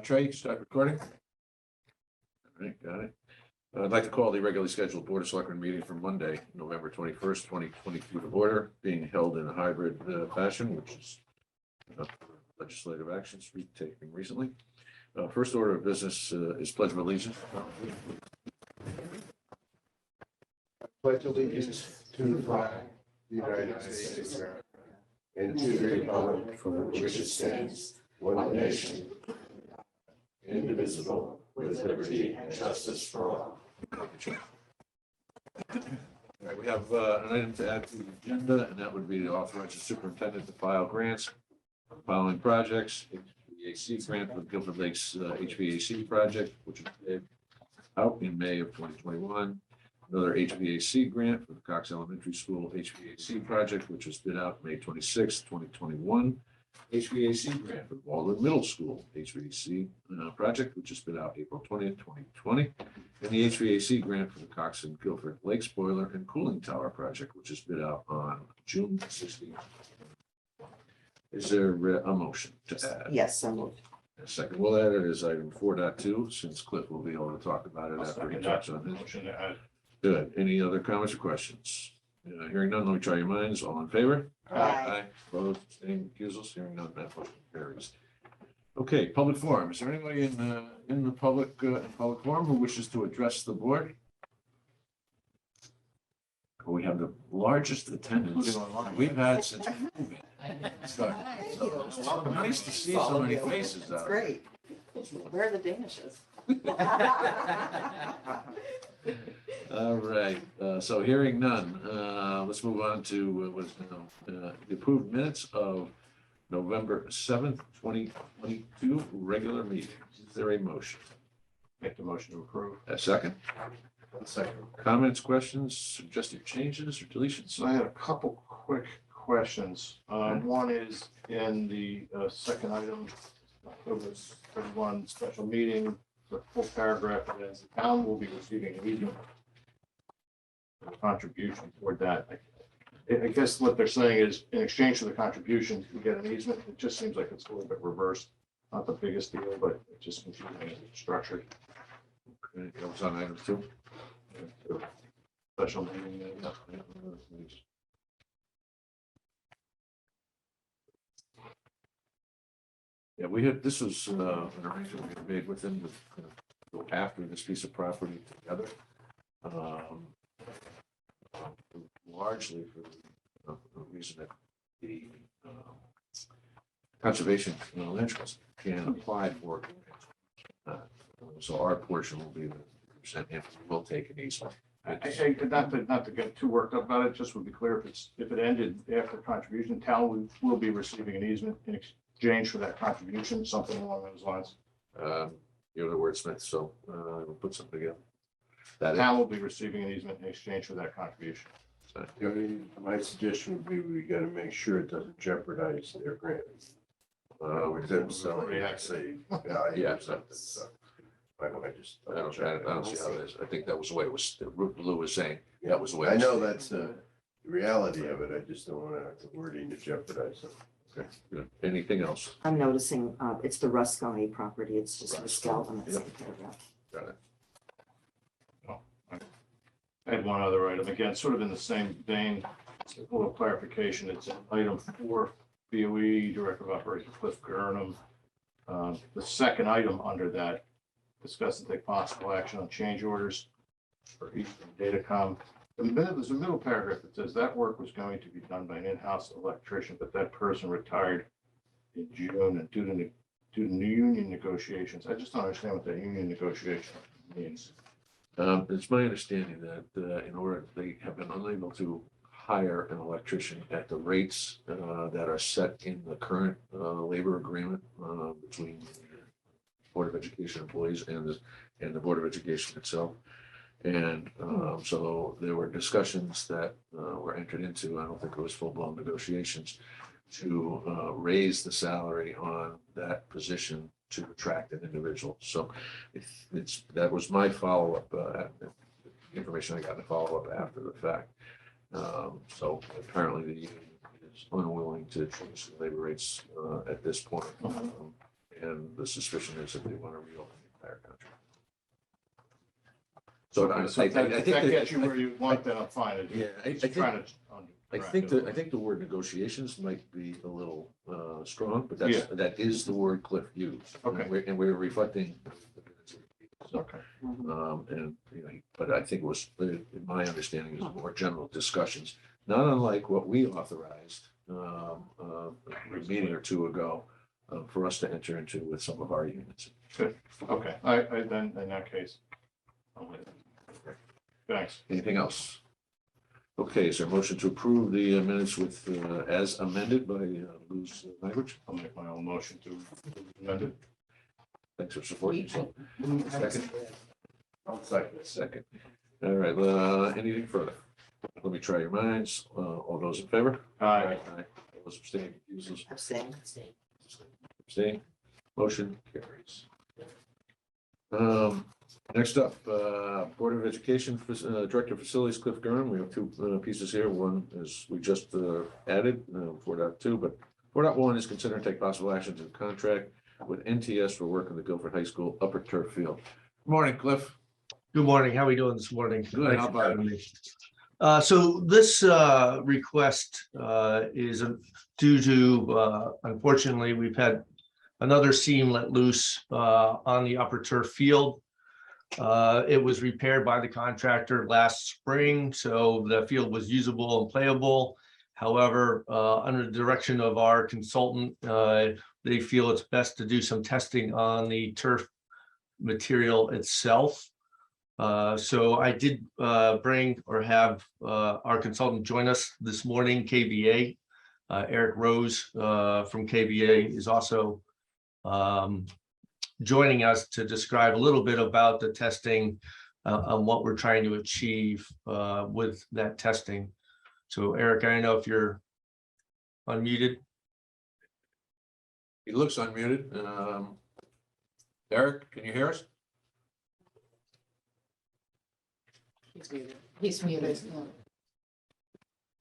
Trey, start recording. All right, got it. I'd like to call the regularly scheduled Board of Selectmen meeting for Monday, November 21st, 2022 to order, being held in a hybrid fashion, which is legislative actions we've taken recently. First order of business is Pledge of Allegiance. Pledge allegiance to the flag of the United States of America and to the republic for which it stands, one nation, indivisible, with liberty and justice for all. All right, we have an item to add to the agenda, and that would be to authorize the superintendent to file grants for the following projects. HVAC grant for the Guilford Lakes HVAC project, which is paid out in May of 2021. Another HVAC grant for the Cox Elementary School HVAC project, which was bid out May 26, 2021. HVAC grant for Waldwood Middle School HVAC project, which is bid out April 20th, 2020. And the HVAC grant for the Cox and Guilford Lakes Boiler and Cooling Tower project, which is bid out on June 16th. Is there a motion to add? Yes, so moved. A second, we'll add it as item 4.2, since Cliff will be able to talk about it after he talks on this. Motion to add. Good. Any other comments or questions? Hearing none, let me try your minds. All in favor? Aye. Opposed, abstaining, recusals, hearing none, that motion carries. Okay, public forum. Is there anybody in the public forum who wishes to address the board? We have the largest attendance we've had since COVID. So it's nice to see so many faces That's out. great. Where are the Danishes? All right, so hearing none, let's move on to what's now the approved minutes of November 7th, 2022, regular meeting. Is there a motion? Make the motion to approve. A second? Second. Comments, questions, suggested changes or deletions? So I had a couple quick questions. One is in the second item, October 31 special meeting, the full paragraph, it says the town will be receiving an easement for the contribution toward that. I guess what they're saying is in exchange for the contribution, you get an easement. It just seems like it's a little bit reversed. Not the biggest deal, but it just confusing as it's structured. Okay, that was on item 2. Special meeting. Yeah, we had, this was an arrangement we had made within the, after this piece of property together. Largely for the reason that the conservation interest can apply for it. So our portion will be the percent, and we'll take an easement. Not to get too worked up about it, just would be clear if it ended after contribution, town will be receiving an easement in exchange for that contribution, something along those lines. You're the wordsmith, so we'll put something together. That Town will be receiving an easement in exchange for that contribution. My suggestion would be we gotta make sure it doesn't jeopardize their grant. we did, so, Already actually, Yeah. yeah, something, so. I just. I don't see how it is. I think that was the way it was, Lou was saying, that was the way. I it was. know that's the reality of it. I just don't want the wording to jeopardize it. Okay, good. Anything else? I'm noticing, it's the Rusconi property. It's just misspelled in the Yep. same paragraph. Got it. I had one other item, again, sort of in the same vein, a little clarification. It's in item 4, BOE, Director of Operations Cliff Gurnham. The second item under that, discuss and take possible action on change orders for Eastern Datacom. There's a middle paragraph that says that work was going to be done by an in-house electrician, but that person retired in June and due to new union negotiations. I just don't understand what that union negotiation means. It's my understanding that in order, they have been unable to hire an electrician at the rates that are set in the current labor agreement between the Board of Education employees and the Board of Education itself. And so there were discussions that were entered into. I don't think it was full-blown negotiations to raise the salary on that position to attract an individual. So that was my follow-up, information I got to follow up after the fact. So apparently the union is unwilling to change the labor rates at this point. and the suspicion is that they want to reopen the entire contract. So So if that gets you where you want, then I'm fine. Yeah, I It's think- trying to I think the word negotiations might be a little strong, but Yeah. that is the word Cliff used. Okay. And we're reflecting. Okay. And, you know, but I think it was, in my understanding, it was more general discussions, not unlike what we authorized a meeting or two ago for us to enter into with some of our units. Okay, I then, in that case. I'll wait. Thanks. Anything else? Okay, is there a motion to approve the minutes with, as amended by Lou's language? I'll make my own motion to amend it. Thanks for supporting yourself. Second. Second. All right, anything further? Let me try your minds. All those in favor? Aye. All those abstaining, recusals, Abstain. abstaining, motion carries. Next up, Board of Education, Director of Facilities, Cliff Gurn. We have two pieces here. One is we just added 4.2, but 4.1 is consider and take possible action to contract with NTS for work in the Guilford High School upper turf field. Good morning, Cliff. Good morning. How are we doing this morning? Good, Thanks how for about having me. So this request is due to, unfortunately, we've had another seam let loose on the upper turf field. It was repaired by the contractor last spring, so the field was usable and playable. However, under the direction of our consultant, they feel it's best to do some testing on the turf material itself. So I did bring or have our consultant join us this morning, KVA. Eric Rose from KVA is also joining us to describe a little bit about the testing and what we're trying to achieve with that testing. So Eric, I don't know if you're unmuted. He looks unmuted. Eric, can you hear us? He's muted.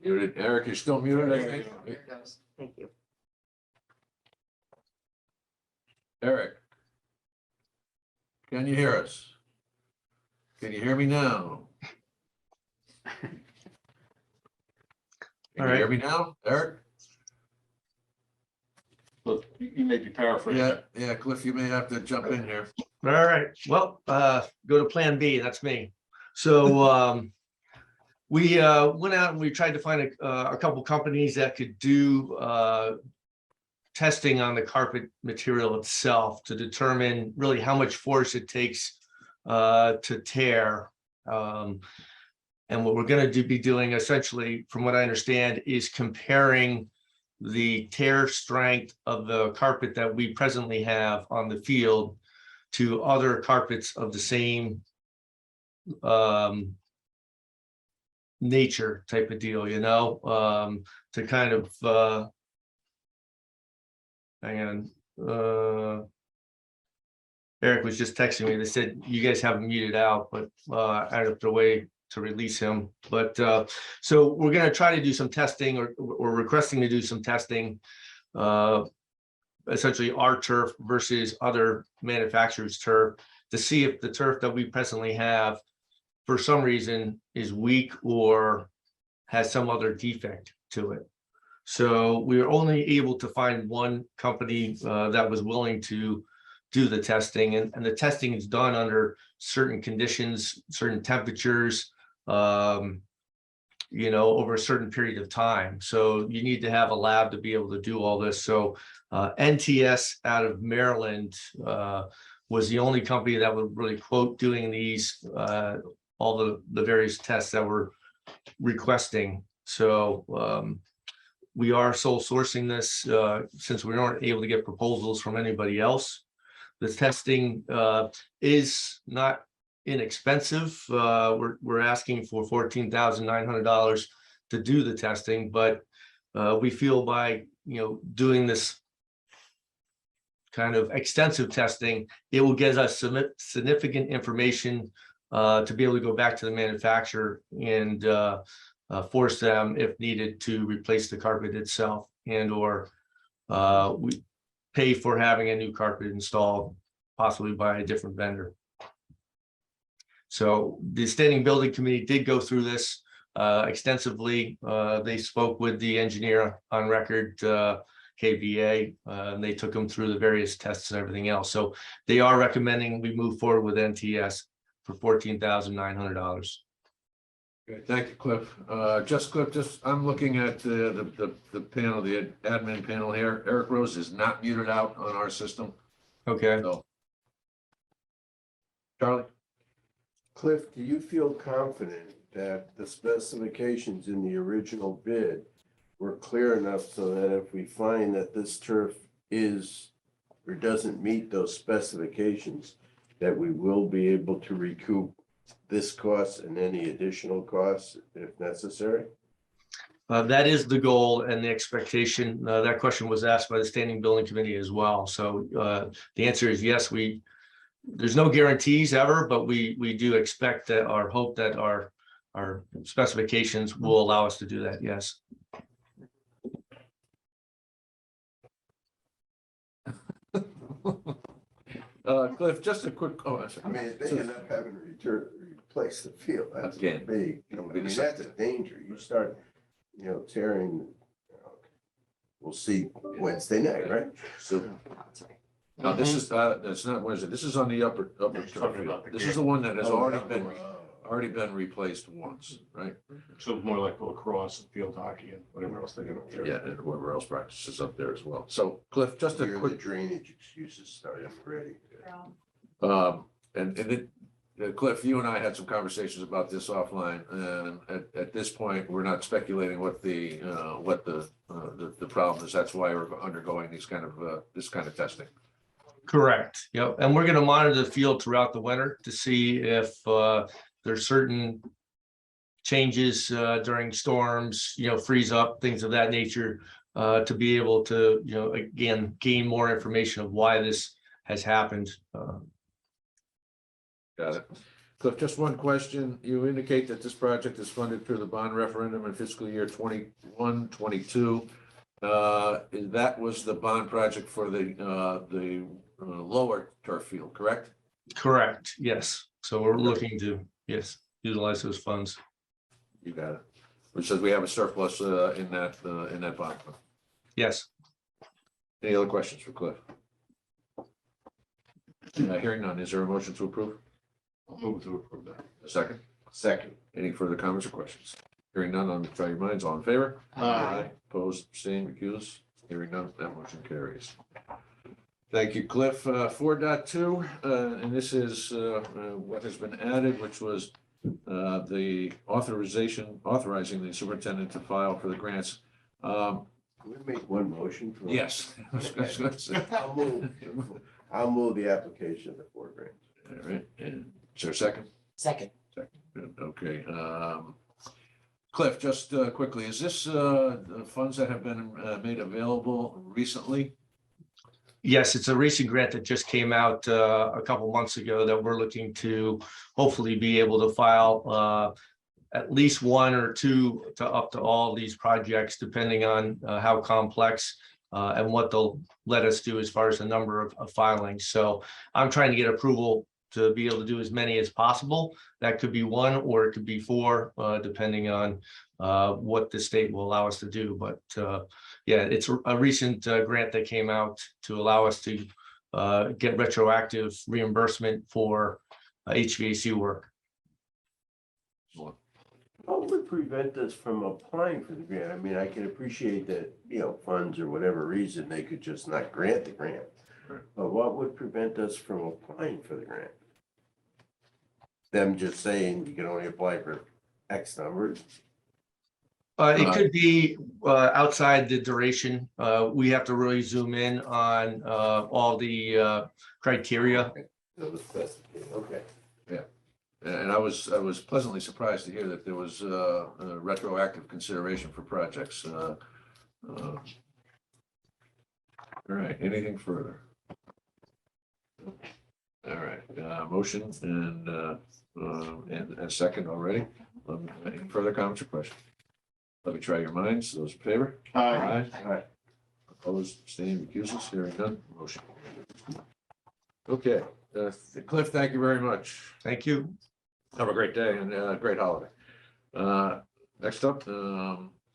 Muted. Eric, you're still muted, I think. Thank you. Eric. Can you hear us? Can you hear me now? Can All you right. hear me now, Eric? Look, you may be paraphrasing. Yeah, Cliff, you may have to jump in here. All right, well, go to Plan B, that's me. So we went out and we tried to find a couple companies that could do testing on the carpet material itself to determine really how much force it takes to tear. And what we're going to be doing essentially, from what I understand, is comparing the tear strength of the carpet that we presently have on the field to other carpets of the same nature type of deal, you know, to kind of hang on. Eric was just texting me. They said you guys have him muted out, but I don't know the way to release him. But so we're going to try to do some testing, or requesting to do some testing, essentially our turf versus other manufacturers' turf, to see if the turf that we presently have, for some reason, is weak or has some other defect to it. So we were only able to find one company that was willing to do the testing, and the testing is done under certain conditions, certain temperatures, you know, over a certain period of time. So you need to have a lab to be able to do all this. So NTS out of Maryland was the only company that would really quote doing these, all the various tests that we're requesting. So we are sole sourcing this since we aren't able to get proposals from anybody else. The testing is not inexpensive. We're asking for $14,900 to do the testing, but we feel by, you know, doing this kind of extensive testing, it will get us some significant information to be able to go back to the manufacturer and force them, if needed, to replace the carpet itself, and or pay for having a new carpet installed, possibly by a different vendor. So the Standing Building Committee did go through this extensively. They spoke with the engineer on record, KVA, and they took them through the various tests and everything else. So they are recommending we move forward with NTS for $14,900. Okay, thank you, Cliff. Cliff, I'm looking at the panel, the admin panel here. Eric Rose is not muted out on our system. Okay. So, Charlie? Cliff, do you feel confident that the specifications in the original bid were clear enough so that if we find that this turf is or doesn't meet those specifications, that we will be able to recoup this cost and any additional costs if necessary? That is the goal and the expectation. That question was asked by the Standing Building Committee as well. So the answer is yes, there's no guarantees ever, but we do expect that, or hope that our specifications will allow us to do that, yes. Cliff, just a quick, I mean, if they end up having to replace the field, that's Again, big, I mean, that's a danger. You start, tearing, we'll see Wednesday night, right? So, no, this is, it's not Wednesday. This is on the upper turf field. This is the one that has already been replaced once, right? So more like lacrosse and field hockey and whatever else they get up there. Yeah, and whoever else practices up there as well. So Cliff, just a Here the quick, drainage excuses started already. Cliff, you and I had some conversations about this offline, and at this point, we're not speculating what the problem is. That's why we're undergoing this kind of testing. Correct. Yep. And we're going to monitor the field throughout the winter to see if there's certain changes during storms, freeze up, things of that nature, to be able to, again, gain more information of why this has happened. Got it. Cliff, just one question. You indicate that this project is funded through the bond referendum in fiscal year 21-22. That was the bond project for the lower turf field, correct? Correct. Yes. So we're looking to, yes, utilize those funds. You got it. Which says we have a surplus in that bond fund. Yes. Any other questions for Cliff? Hearing none. Is there a motion to approve? I'll move to approve that. A second? Second. Any further comments or questions? Hearing none, on try your minds, all in favor? Opposed, abstained, recused? Hearing none, that motion carries. Thank you, Cliff. 4.2, and this is what has been added, which was the authorizing the superintendent to file for the grants. Can we make one motion? For Yes. I'll move the application of the $4 grand. All right, and is there a second? Second. Okay. Cliff, just quickly, is this the funds that have been made available recently? Yes, it's a recent grant that just came out a couple months ago that we're looking to hopefully be able to file at least one or two to up to all these projects, depending on how complex and what they'll let us do as far as the number of filings. So I'm trying to get approval to be able to do as many as possible. That could be one or it could be four, depending on what the state will allow us to do. But yeah, it's a recent grant that came out to allow us to get retroactive reimbursement for HVAC work. What would prevent us from applying for the grant? I mean, I can appreciate that, funds or whatever reason, they could just not grant the grant. But what would prevent us from applying for the grant? Them just saying you can only apply for X numbers? It could be outside the duration. We have to really zoom in on all the criteria. Okay. And I was pleasantly surprised to hear that there was a retroactive consideration for projects. All right, anything further? All right, motion and a second already. Any further comments or questions? Let me try your minds. Those in favor? Aye. Aye. Opposed, abstained, recusals, hearing none, motion carries. Okay, Cliff, thank you very much. Thank you. Have a great day and great holiday. Next up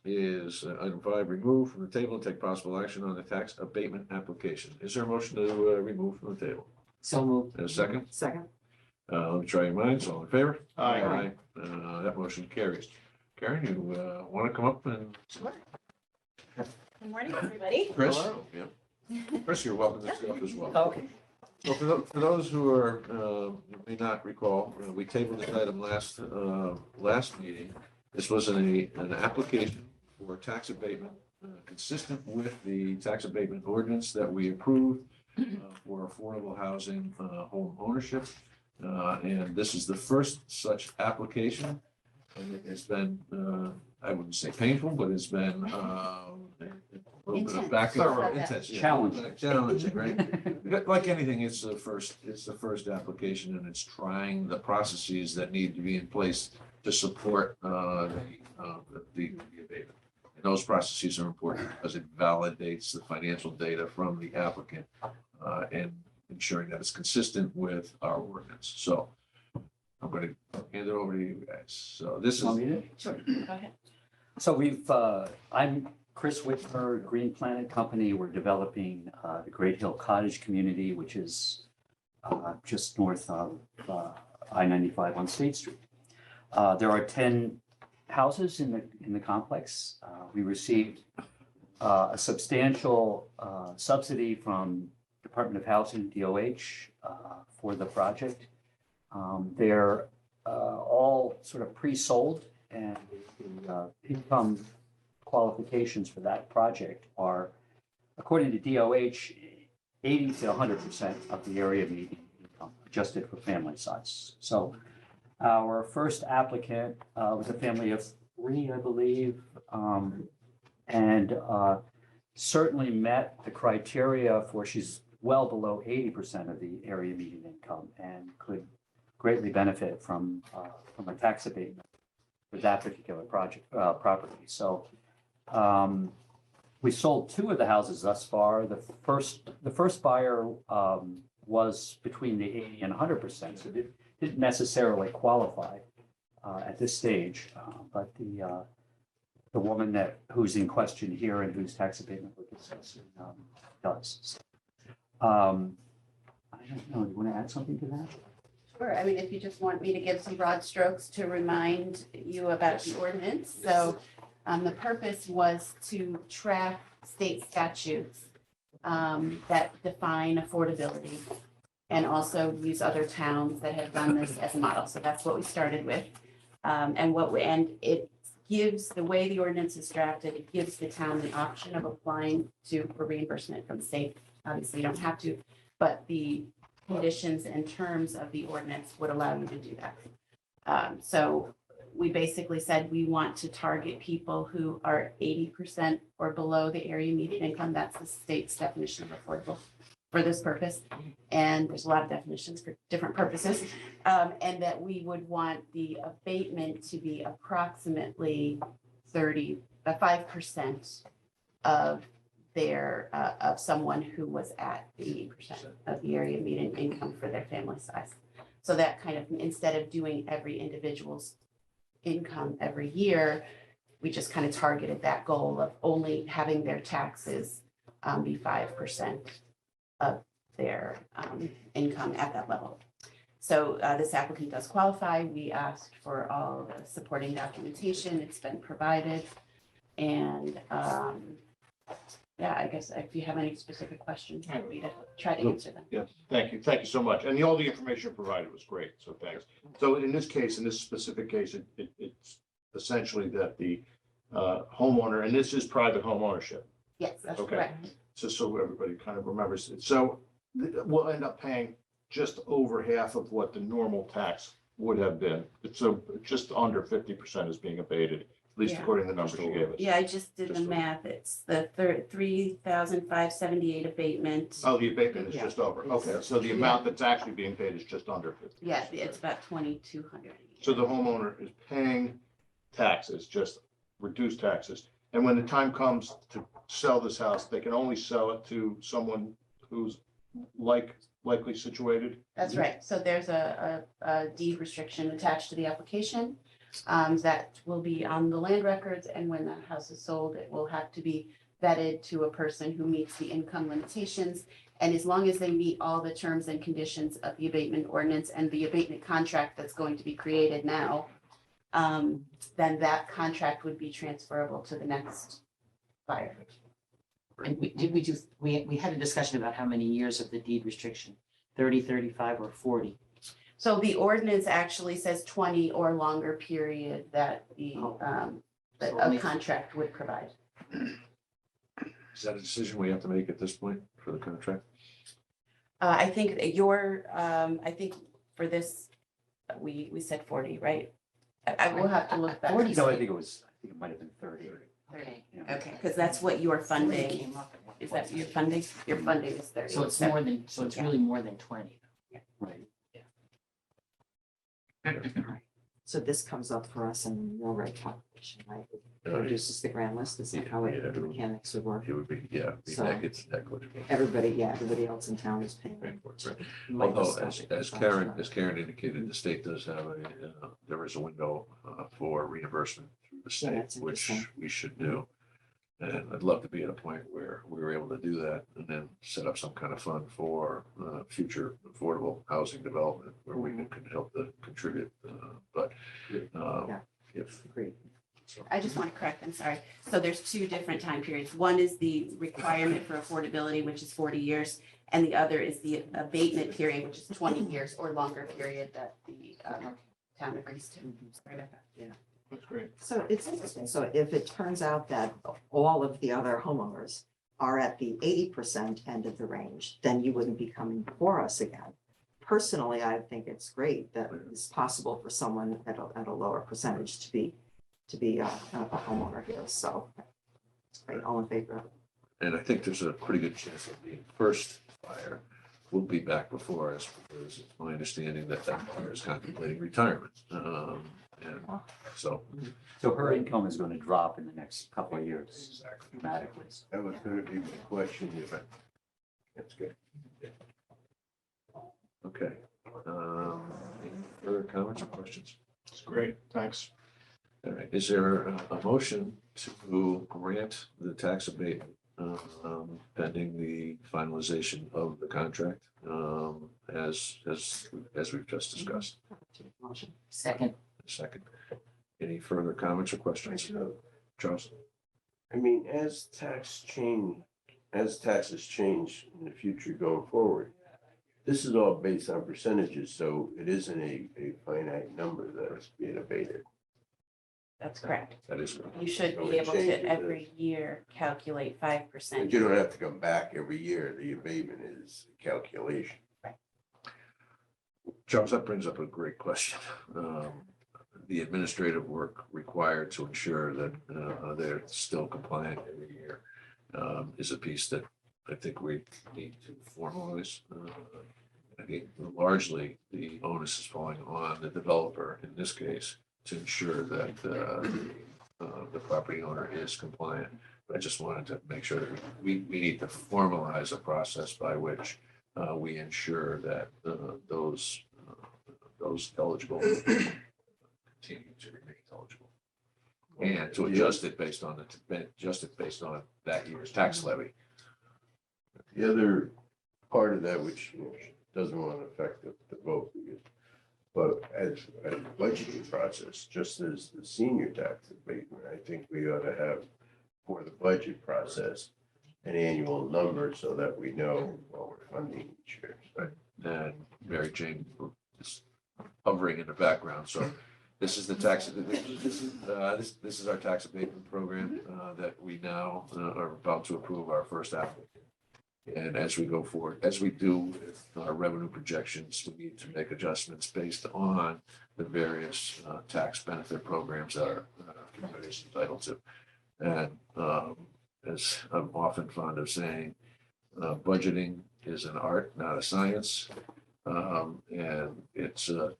is item 5, remove from the table and take possible action on the tax abatement application. Is there a motion to remove from the table? So moved. And a second? Second. Let me try your minds. All in favor? Aye. That motion carries. Karen, you want to come up and? Good morning, everybody. Chris? Hello. Yeah. Chris, you're welcome to stay up as well. Okay. So for those who are, may not recall, we tabled this item last meeting. This was an application for tax abatement consistent with the tax abatement ordinance that we approved for affordable housing home ownership. And this is the first such application. And it has been, I wouldn't say painful, but it's been a little bit of back. Intense. Intense, yeah. Challenging. Challenging, right? Like anything, it's the first application and it's trying the processes that need to be in place to support the abatement. And those processes are important because it validates the financial data from the applicant and ensuring that it's consistent with our ordinance. So I'm going to hand it over to you guys. So this Want is, me to? Sure, go ahead. So I'm Chris Whitmer, Green Planet Company. We're developing the Great Hill Cottage community, which is just north of I-95 on State Street. There are 10 houses in the complex. We received a substantial subsidy from Department of Housing, DOH, for the project. They're all sort of pre-sold, and the income qualifications for that project are, according to DOH, 80 to 100% of the area median income, adjusted for family size. So our first applicant was a family of 3, I believe, and certainly met the criteria for, she's well below 80% of the area median income and could greatly benefit from a tax abatement for that particular property. So we sold 2 of the houses thus far. The first buyer was between the 80 and 100%, so didn't necessarily qualify at this stage, but the woman who's in question here and whose tax abatement we're discussing does. I don't know, do you want to add something to that? Sure, I mean, if you just want me to give some broad strokes to remind you about the ordinance. So the purpose was to track state statutes that define affordability and also use other towns that have done this as a model. So that's what we started with. And it gives, the way the ordinance is drafted, it gives the town the option of applying for reimbursement from the state. Obviously, you don't have to, but the conditions and terms of the ordinance would allow you to do that. So we basically said we want to target people who are 80% or below the area median income. That's the state's definition of affordable for this purpose. And there's a lot of definitions for different purposes. And that we would want the abatement to be approximately 5% of their, of someone who was at 80% of the area median income for their family size. So that kind of, instead of doing every individual's income every year, we just kind of targeted that goal of only having their taxes be 5% of their income at that level. So this applicant does qualify. We asked for all the supporting documentation. It's been provided. And yeah, I guess if you have any specific questions, I'm happy to try to answer them. Yes, thank you. Thank you so much. And all the information provided was great, so thanks. So in this case, in this specific case, it's essentially that the homeowner, and this is private home ownership. Yes, that's Okay. correct. So everybody kind of remembers it. So we'll end up paying just over half of what the normal tax would have been. So just under 50% is being abated, at least Yeah. according to the numbers you gave us. Yeah, I just did the Just over. math. It's the 3,578 abatement. Oh, the abatement is Yeah. just over. Okay, so the amount that's actually being paid is just under 50. Yeah, it's about 2,200. So the homeowner is paying taxes, just reduced taxes. And when the time comes sell this house, they can only sell it to someone who's likely situated. That's right. So there's a deed restriction attached to the application that will be on the land records. And when that house is sold, it will have to be vetted to a person who meets the income limitations. And as long as they meet all the terms and conditions of the abatement ordinance and the abatement contract that's going to be created now, then that contract would be transferable to the next buyer. And we had a discussion about how many years of the deed restriction, 30, 35, or 40. So the ordinance actually says 20 or longer period that that a contract would provide. Is that a decision we have to make at this point for the contract? I think that I think for this, we said 40, right? I will have to look back. 40. No, I think it might have been 30. Okay. Yeah. Okay, because that's what your 40 funding, came up at one is that point. your funding? Your funding is 30. So it's more than, so it's really more than 20. Right. So this comes up for us in mill rate calculation, right? It Right. Produces the grand list, is that how Yeah. the mechanics would work? It would be, yeah, So- it's negligible. Everybody else in town is paying. Right, right. Microscopic Although, as contribution. Karen indicated, the state does have there is a window for reimbursement through the Yeah, state, that's which interesting. we should do. And I'd love to be at a point where we were able to do that and then set up some kind of fund for future affordable housing development where we can help to contribute. But Yeah. if, Agreed. I just want to correct, I'm sorry. So there's two different time periods. One is the requirement for affordability, which is 40 years. And the other is the abatement period, which is 20 years or longer period that the town agrees to. Sorry about that. That's great. So it's interesting. So if it turns out that all of the other homeowners are at the 80% end of the range, then you wouldn't be coming before us again. Personally, I think it's great that it's possible for someone at a lower percentage to be a homeowner here. So it's great. All in favor of it. and I think there's a pretty good chance that the first buyer will be back before us because it's my understanding that buyer is contemplating retirement. And so So her income is going to drop in the next couple of years dramatically. That was gonna be my question, if that's good. Okay. Any further comments or questions? It's great. Thanks. All right, is there a motion to grant the tax abatement pending the finalization of the contract as we've just discussed? Motion. Second. Second, any further comments or questions? Charles? I mean, as taxes change in the future going forward, this is all based on percentages, so it isn't a finite number that's being abated. That's correct. That is, You should So be it able changes to it. every year calculate 5%. But you don't have to come back every year. The abatement is a calculation. Charles, that brings up a great question. The administrative work required to ensure that they're still compliant every year is a piece that I think we need to formalize. I think largely the onus is falling on the developer in this case to ensure that the property owner is compliant. But I just wanted to make sure that we need to formalize a process by which we ensure that those eligible continue to remain eligible. And to adjust it based on that year's tax levy. The other part of that, which doesn't want to affect the vote, but as a budgeting process, just as the senior tax abatement, I think we ought to have for the budget process an annual number so that we know what we're funding each year. Right. And Mary Jane is hovering in the background, so this is the tax, this is our tax abatement program that we now are about to approve our first applicant. And as we go forward, as we do with our revenue projections, we need to make adjustments based on the various tax benefit programs that our community is entitled to. And as I'm often fond of saying, budgeting is an art, not a science. And it's, the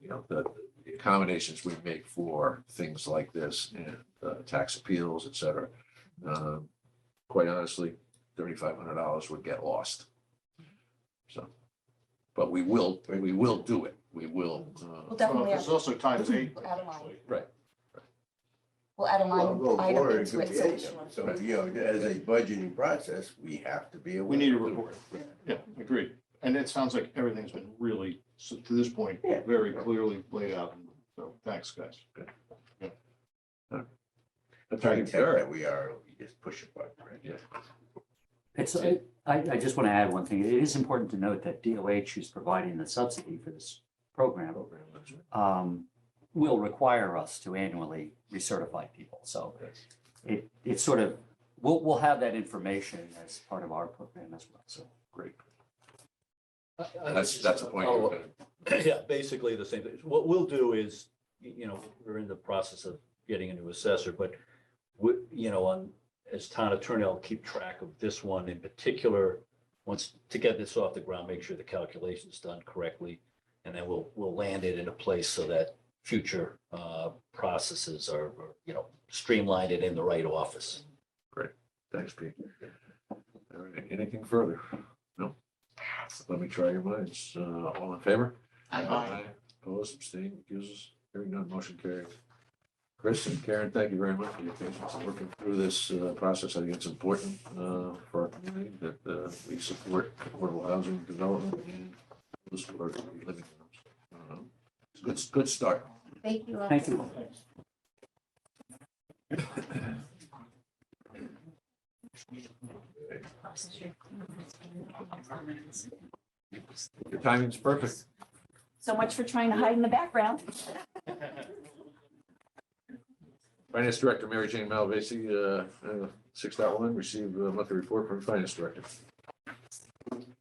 accommodations we make for things like this and tax appeals, et cetera, quite honestly, $3,500 would get lost. So, but we will do it. We will. We'll definitely There's add, also times 8. We'll add a line. actually. Right. we'll add a Well, line going item forward, it into could it. be So we anything. should- So, you know, as a budgeting process, we have to be aware. We need a report. Yeah, agreed. And it sounds like everything's been really, so to this point, Yeah. very clearly laid out. So thanks, guys. Attorney Tech Barrett. that we are, we just push a button, right? Yeah. It's, I just want to add one thing. It is important to note that DOH, who's providing the subsidy for this program, will require us to annually recertify people. So it's sort of, we'll have that information as part of our program as well. So Great. That's a point. Oh, Yeah, basically the same thing. What we'll do is, we're in the process of getting a new assessor, but we, as town attorney, I'll keep track of this one in particular. Once to get this off the ground, make sure the calculation's done correctly. And then we'll land it in a place so that future processes are, streamlined and in the right office. Thanks, Pete. All right, anything further? No? Let me try your minds. All in favor? Aye. Opposed, abstained, recusals, hearing none, motion carried. Chris and Karen, thank you very much for your patience in working through this process. I think it's important for our community that we support affordable housing development and those who are living in those. It's a good start. Thank you all. thank you. Your timing's perfect. So much for trying to hide in the background. Finance Director Mary Jane Malvasi, 6.1, received a monthly report from Finance Director.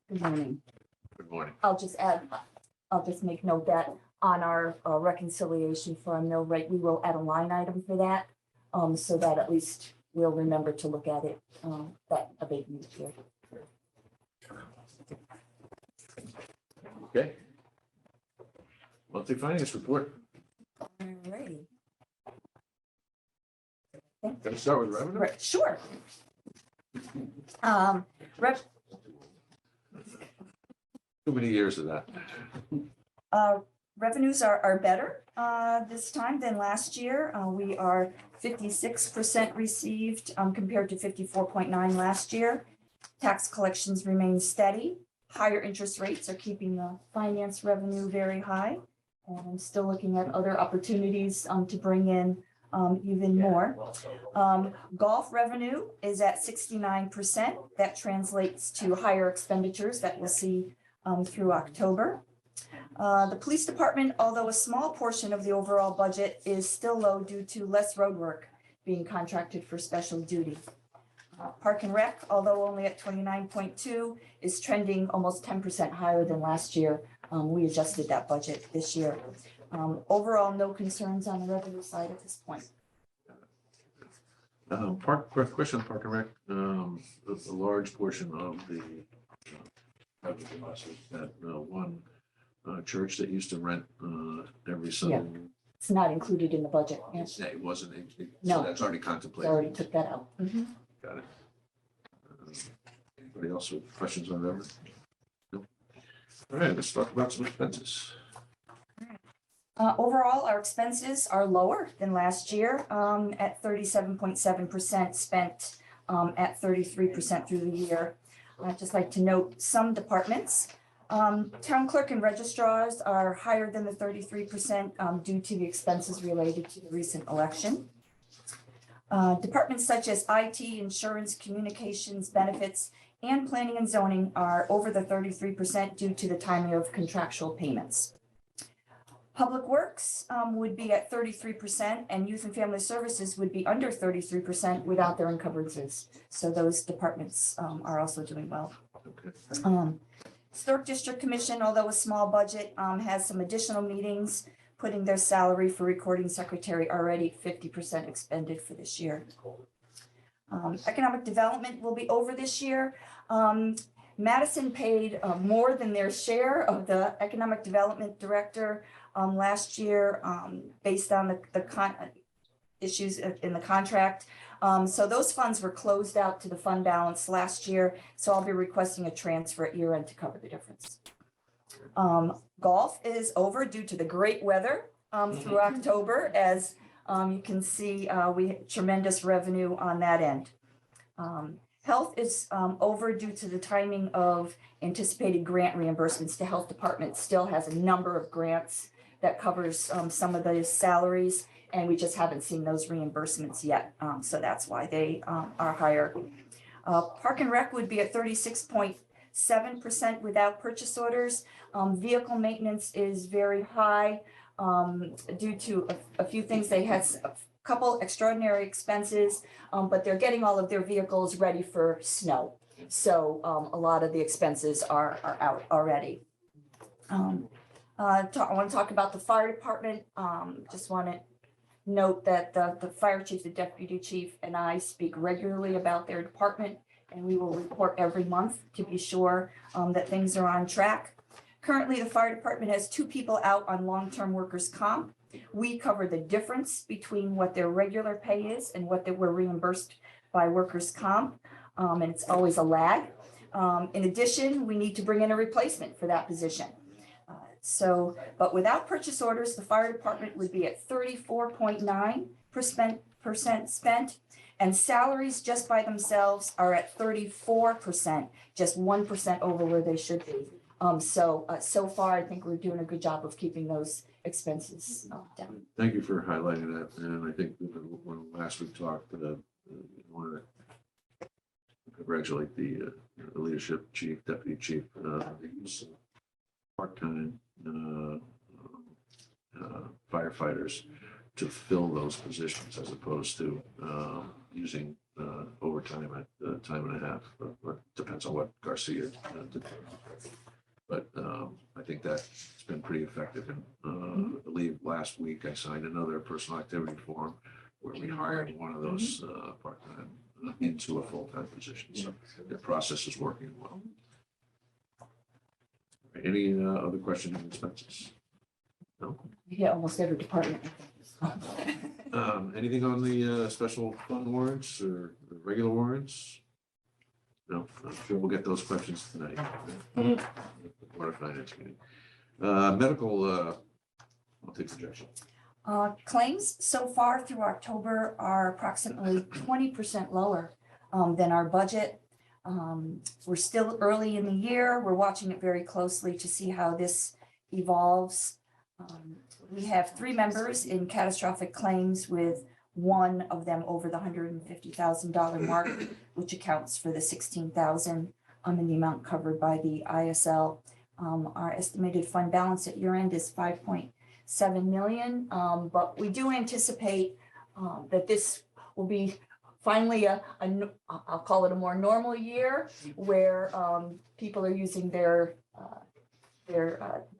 Good morning. Good morning. I'll just make note that on our reconciliation for our mill rate, we will add a line item for that. So that at least we'll remember to look at it, that abatement here. Okay. Monthly finance report. Alrighty. Gonna start with revenue? Right, sure. Too many years of that. Revenues are better this time than last year. We are 56% received compared to 54.9 last year. Tax collections remain steady. Higher interest rates are keeping the finance revenue very high. And I'm still looking at other opportunities to bring in even more. Golf revenue is at 69%. That translates to higher expenditures that we'll see through October. The police department, although a small portion of the overall budget, is still low due to less road work being contracted for special duty. Park and Rec, although only at 29.2, is trending almost 10% higher than last year. We adjusted that budget this year. Overall, no concerns on the revenue side at this point. Question on Park and Rec, the large portion of the revenue losses, that one church that used to rent every Sunday. It's not included in the budget. Yeah, Yeah, it wasn't, so No. that's already I contemplated. already took that out. Got it. Anybody else with questions on revenue? No? All right, let's talk about some expenses. Overall, our expenses are lower than last year at 37.7% spent at 33% through the year. I'd just like to note some departments. Town clerk and registrars are higher than the 33% due to the expenses related to the recent election. Departments such as IT, insurance, communications, benefits, and planning and zoning are over the 33% due to the timing of contractual payments. Public Works would be at 33%, and Youth and Family Services would be under 33% without their encumbrances. So those departments are also doing well. Okay. Historic District Commission, although a small budget, has some additional meetings, putting their salary for recording secretary already 50% expended for this year. Economic Development will be over this year. Madison paid more than their share of the Economic Development Director last year based on issues in the contract. So those funds were closed out to the fund balance last year, so I'll be requesting a transfer at year end to cover the difference. Golf is over due to the great weather through October. As you can see, we had tremendous revenue on that end. Health is over due to the timing of anticipated grant reimbursements. The health department still has a number of grants that covers some of those salaries, and we just haven't seen those reimbursements yet. So that's why they are higher. Park and Rec would be at 36.7% without purchase orders. Vehicle maintenance is very high due to a few things. They had a couple extraordinary expenses, but they're getting all of their vehicles ready for snow. So a lot of the expenses are out already. I want to talk about the fire department. Just want to note that the fire chief, the deputy chief, and I speak regularly about their department, and we will report every month to be sure that things are on track. Currently, the fire department has 2 people out on long-term workers' comp. We cover the difference between what their regular pay is and what they were reimbursed by workers' comp, and it's always a lag. In addition, we need to bring in a replacement for that position. But without purchase orders, the fire department would be at 34.9% spent, and salaries just by themselves are at 34%, just 1% over where they should be. So far, I think we're doing a good job of keeping those expenses down. Thank you for highlighting that, and I think when last we talked, I want to congratulate the leadership chief, deputy chief, these part-time firefighters to fill those positions as opposed to using overtime at time and a half, but depends on what Garcia did. But I think that's been pretty effective. And I believe last week I signed another personal activity form where we hired one of those part-time into a full-time position. So the process is working well. Any other questions or expenses? No? Yeah, almost every department. Anything on the special fund warrants or the regular warrants? No, I'm sure we'll get those questions tonight. Board of Finance meeting. Medical, I'll take projection. Claims so far through October are approximately 20% lower than our budget. We're still early in the year. We're watching it very closely to see how this evolves. We have 3 members in catastrophic claims, with one of them over the $150,000 mark, which accounts for the $16,000 in the amount covered by the ISL. Our estimated fund balance at year end is $5.7 million, but we do anticipate that this will be finally I'll call it a more normal year, where people are using their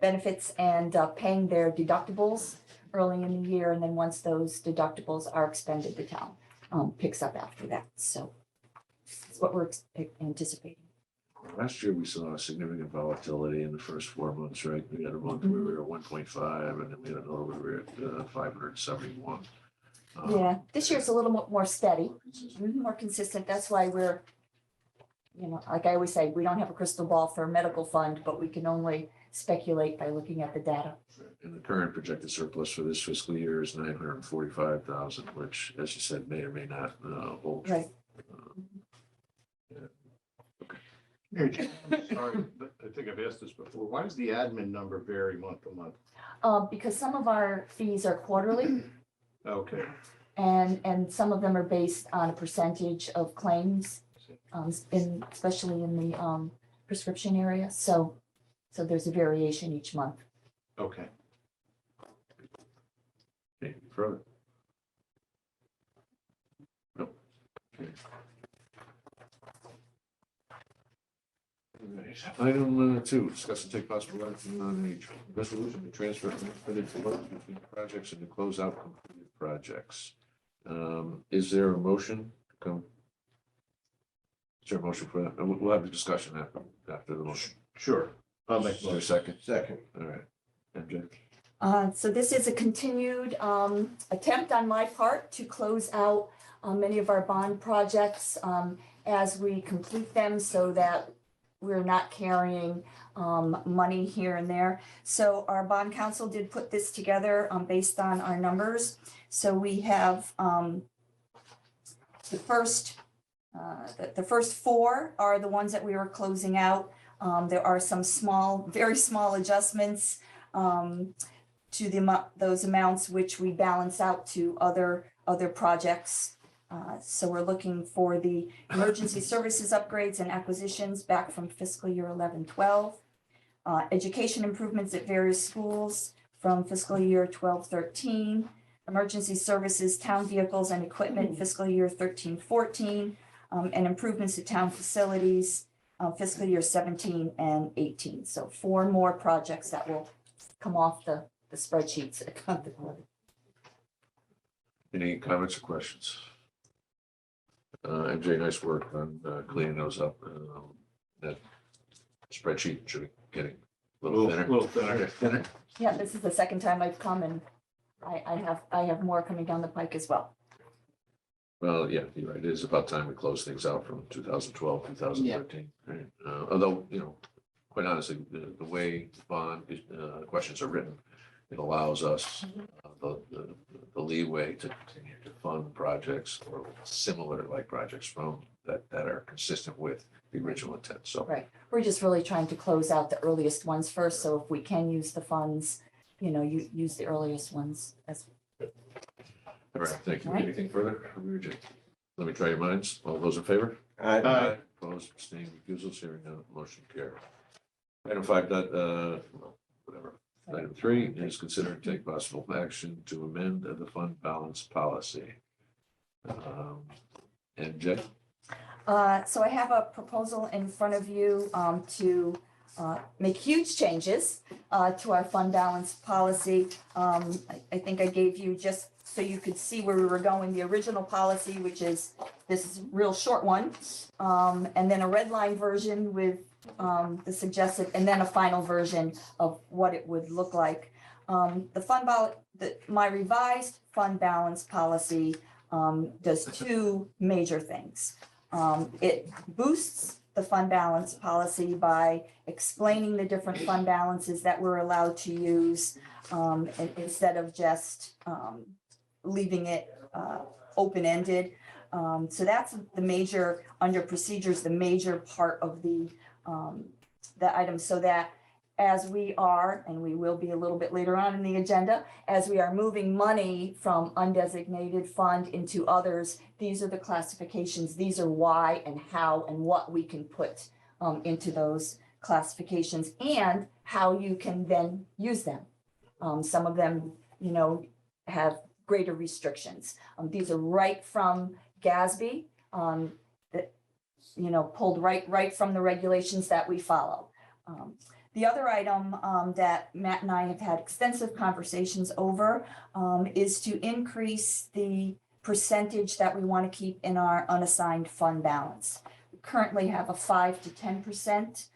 benefits and paying their deductibles early in the year, and then once those deductibles are expended, the town picks up after that. So that's what we're anticipating. Last year, we saw a significant volatility in the first 4 months, right? We had a month where we were at 1.5, and then we had another where we were at 571. Yeah, this year's a little more steady, more consistent. That's why we're, like I always say, we don't have a crystal ball for a medical fund, but we can only speculate by looking at the data. And the current projected surplus for this fiscal year is 945,000, which, as you said, may or may not hold. Right. Mary Jane, I'm sorry, but I think I've asked this before. Why does the admin number vary month to month? Because some of our fees are quarterly, Okay. and some of them are based on a percentage of claims, especially in the prescription area. So there's a variation each month. Okay. Okay, further? No. Okay. All right. Item 2, discuss and take possible action on a resolution to transfer unexpended funds between projects and to close out completed projects. Is there a motion to come? Is there a motion for that? We'll have the discussion after the motion. Sure. I'll make Is there a second? Second. All right. MJ? So this is a continued attempt on my part to close out many of our bond projects as we complete them so that we're not carrying money here and there. So our bond council did put this together based on our numbers. So we have the first four are the ones that we were closing out. There are some small, very small adjustments to those amounts which we balance out to other projects. So we're looking for the emergency services upgrades and acquisitions back from fiscal year 11-12. Education improvements at various schools from fiscal year 12-13. Emergency services, town vehicles and equipment fiscal year 13-14. And improvements to town facilities fiscal year 17 and 18. So 4 more projects that will come off the spreadsheets. Any comments or questions? MJ, nice work on cleaning those up. That spreadsheet should be getting a little thinner. Little thinner. Thinner. Yeah, this is the second time I've come and I have more coming down the pike as well. Well, yeah, you're right. It is about time we close things out from 2012, 2013. Right? Although, quite honestly, the way bond questions are written, it allows us the leeway to continue to fund projects or similar like projects from that are consistent with the original intent. So, Right. We're just really trying to close out the earliest ones first. So if we can use the funds, you use the earliest ones as all right, thank you. All right. Anything further? Let me try your minds. All those in favor? I, Opposed, abstaining, recusals, hearing none, motion carried. Item 5 whatever. Item 3 is consider and take possible action to amend the fund balance policy. MJ? So I have a proposal in front of you to make huge changes to our fund balance policy. I think I gave you just so you could see where we were going, the original policy, which is this real short one, and then a red line version with the suggested, and then a final version of what it would look like. My revised fund balance policy does 2 major things. It boosts the fund balance policy by explaining the different fund balances that we're allowed to use instead of just leaving it open-ended. So that's the major, under procedures, the major part of the item, so that as we are, and we will be a little bit later on in the agenda, as we are moving money from undesignated fund into others, these are the classifications, these are why and how and what we can put into those classifications and how you can then use them. Some of them, have greater restrictions. These are right from GASB, pulled right from the regulations that we follow. The other item that Matt and I have had extensive conversations over is to increase the percentage that we want to keep in our unassigned fund balance. We currently have a 5 to 10%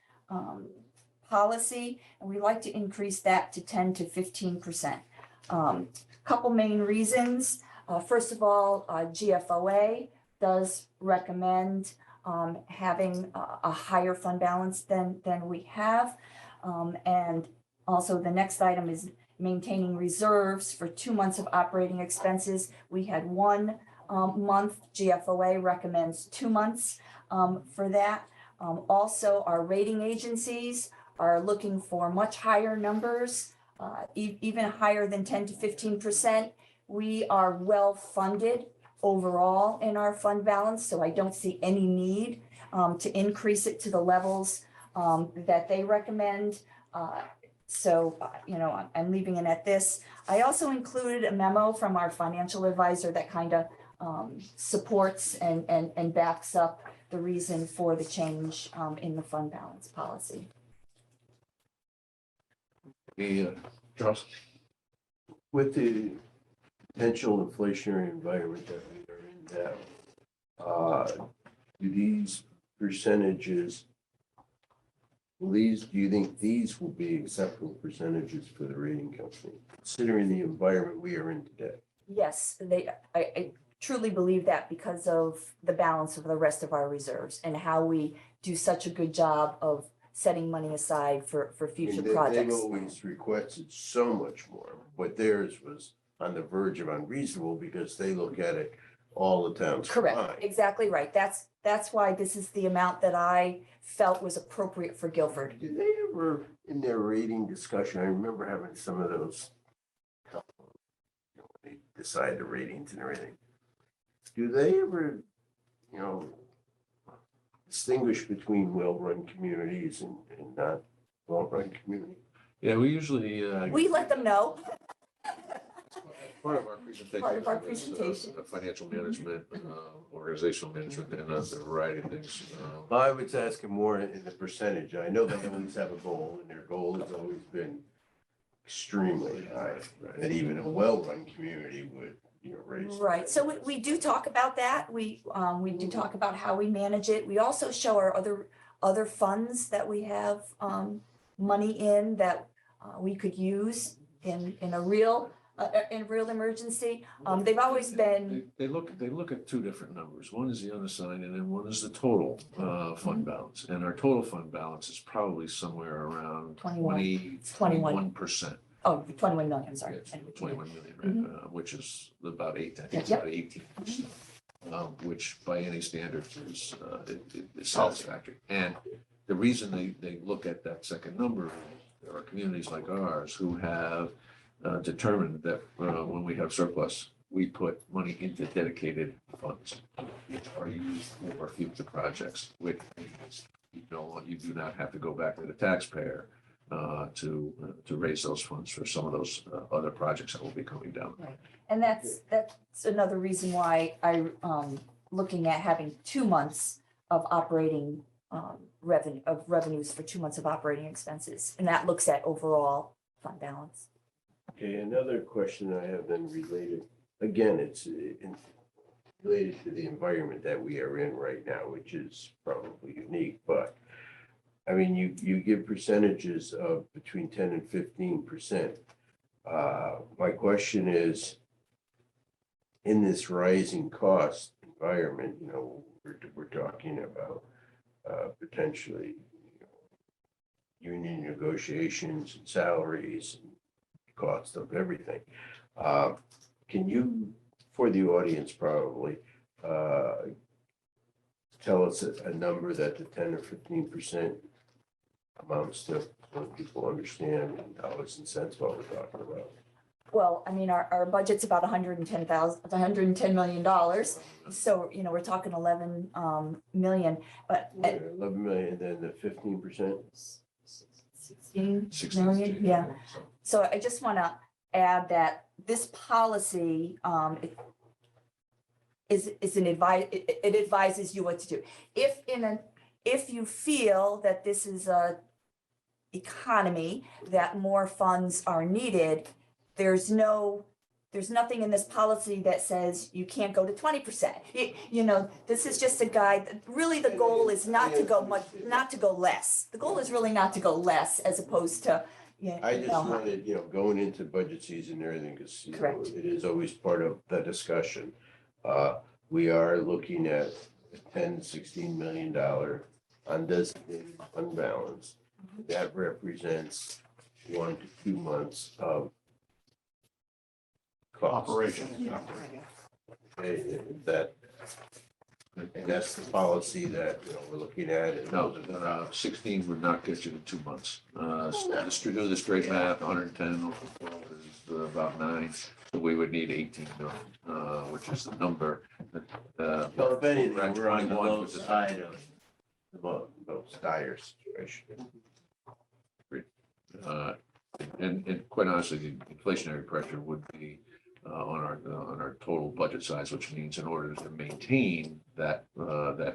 policy, and we'd like to increase that to 10 to 15%. Couple main reasons. First of all, GFOA does recommend having a higher fund balance than we have. And also the next item is maintaining reserves for 2 months of operating expenses. We had 1 month. GFOA recommends 2 months for that. Also, our rating agencies are looking for much higher numbers, even higher than 10 to 15%. We are well funded overall in our fund balance, so I don't see any need to increase it to the levels that they recommend. I'm leaving it at this. I also included a memo from our financial advisor that kind of supports and backs up the reason for the change in the fund balance policy. Charles? with the potential inflationary environment that we are in now, do these percentages Do you think these will be acceptable percentages for the rating company, considering the environment we are in today? Yes, I truly believe that because of the balance of the rest of our reserves and how we do such a good job of setting money aside for I future mean, They've projects. always requested so much more, but theirs was on the verge of unreasonable because they look at it all the towns Correct, combined. exactly right. That's why this is the amount that I felt was appropriate for Guilford. Did they ever, in their rating discussion, I remember having some of those, when they decide the ratings and everything. Do they ever, distinguish between well-run communities and not well-run communities? Yeah, we usually. We let them know. Part of our presentation. Part of our was, presentation. Financial management, organizational management, and a variety of things. Well, I was asking more in the percentage. I know they always have a goal, and their goal has always been extremely high, that even a well-run community would, raise. Right, so we do talk about that. We do talk about how we manage it. We also show our other funds that we have money in that we could use in a real emergency. They've always been, They look at two different numbers. One is the unassigned and then one is the total fund balance. And our total fund balance is probably somewhere around 21%. oh, 21 million, sorry. 21 million, right, which is about I think it's Yep. about 18%. Which by any standards is satisfactory. And the reason they look at that second number, there are communities like ours who have determined that when we have surplus, we put money into dedicated funds, which are used for future projects, which means you do not have to go back to the taxpayer to raise those funds for some of those other projects that will be coming down. Right. And that's another reason why I looking at having 2 months of operating revenues for 2 months of operating expenses, and that looks at overall fund balance. Okay, another question I have then related, again, it's related to the environment that we are in right now, which is probably unique, but I mean, you give percentages of between 10 and 15%. My question is, in this rising cost environment, we're talking about potentially union negotiations and salaries and cost of everything. Can you, for the audience probably, tell us a number that the 10 or 15% amounts to, so people understand in dollars and cents what we're talking about? Well, I mean, our budget's about $110 million. So, we're talking 11 million, but 11 million, then the 15%? 16 million, yeah. So I just want to add that this policy is an advice, it advises you what to do. If you feel that this is a economy, that more funds are needed, there's nothing in this policy that says you can't go to 20%. This is just a guide. Really, the goal is not to go less. The goal is really not to go less as opposed to, I just wanted, going into budget season and everything, because Correct. it is always part of the discussion. We are looking at $16 million undesignated fund balance. That represents 1 to 2 months of cost. Operation. Okay, and that's the policy that, we're looking at. And No, 16 would not get you to 2 months. Just to do the straight math, 110 is about 9, so we would need 18 million, which is the number that. Well, if anything, around we're on the 21 low with the- side of the most dire situation. And quite honestly, the inflationary pressure would be on our total budget size, which means in order to maintain that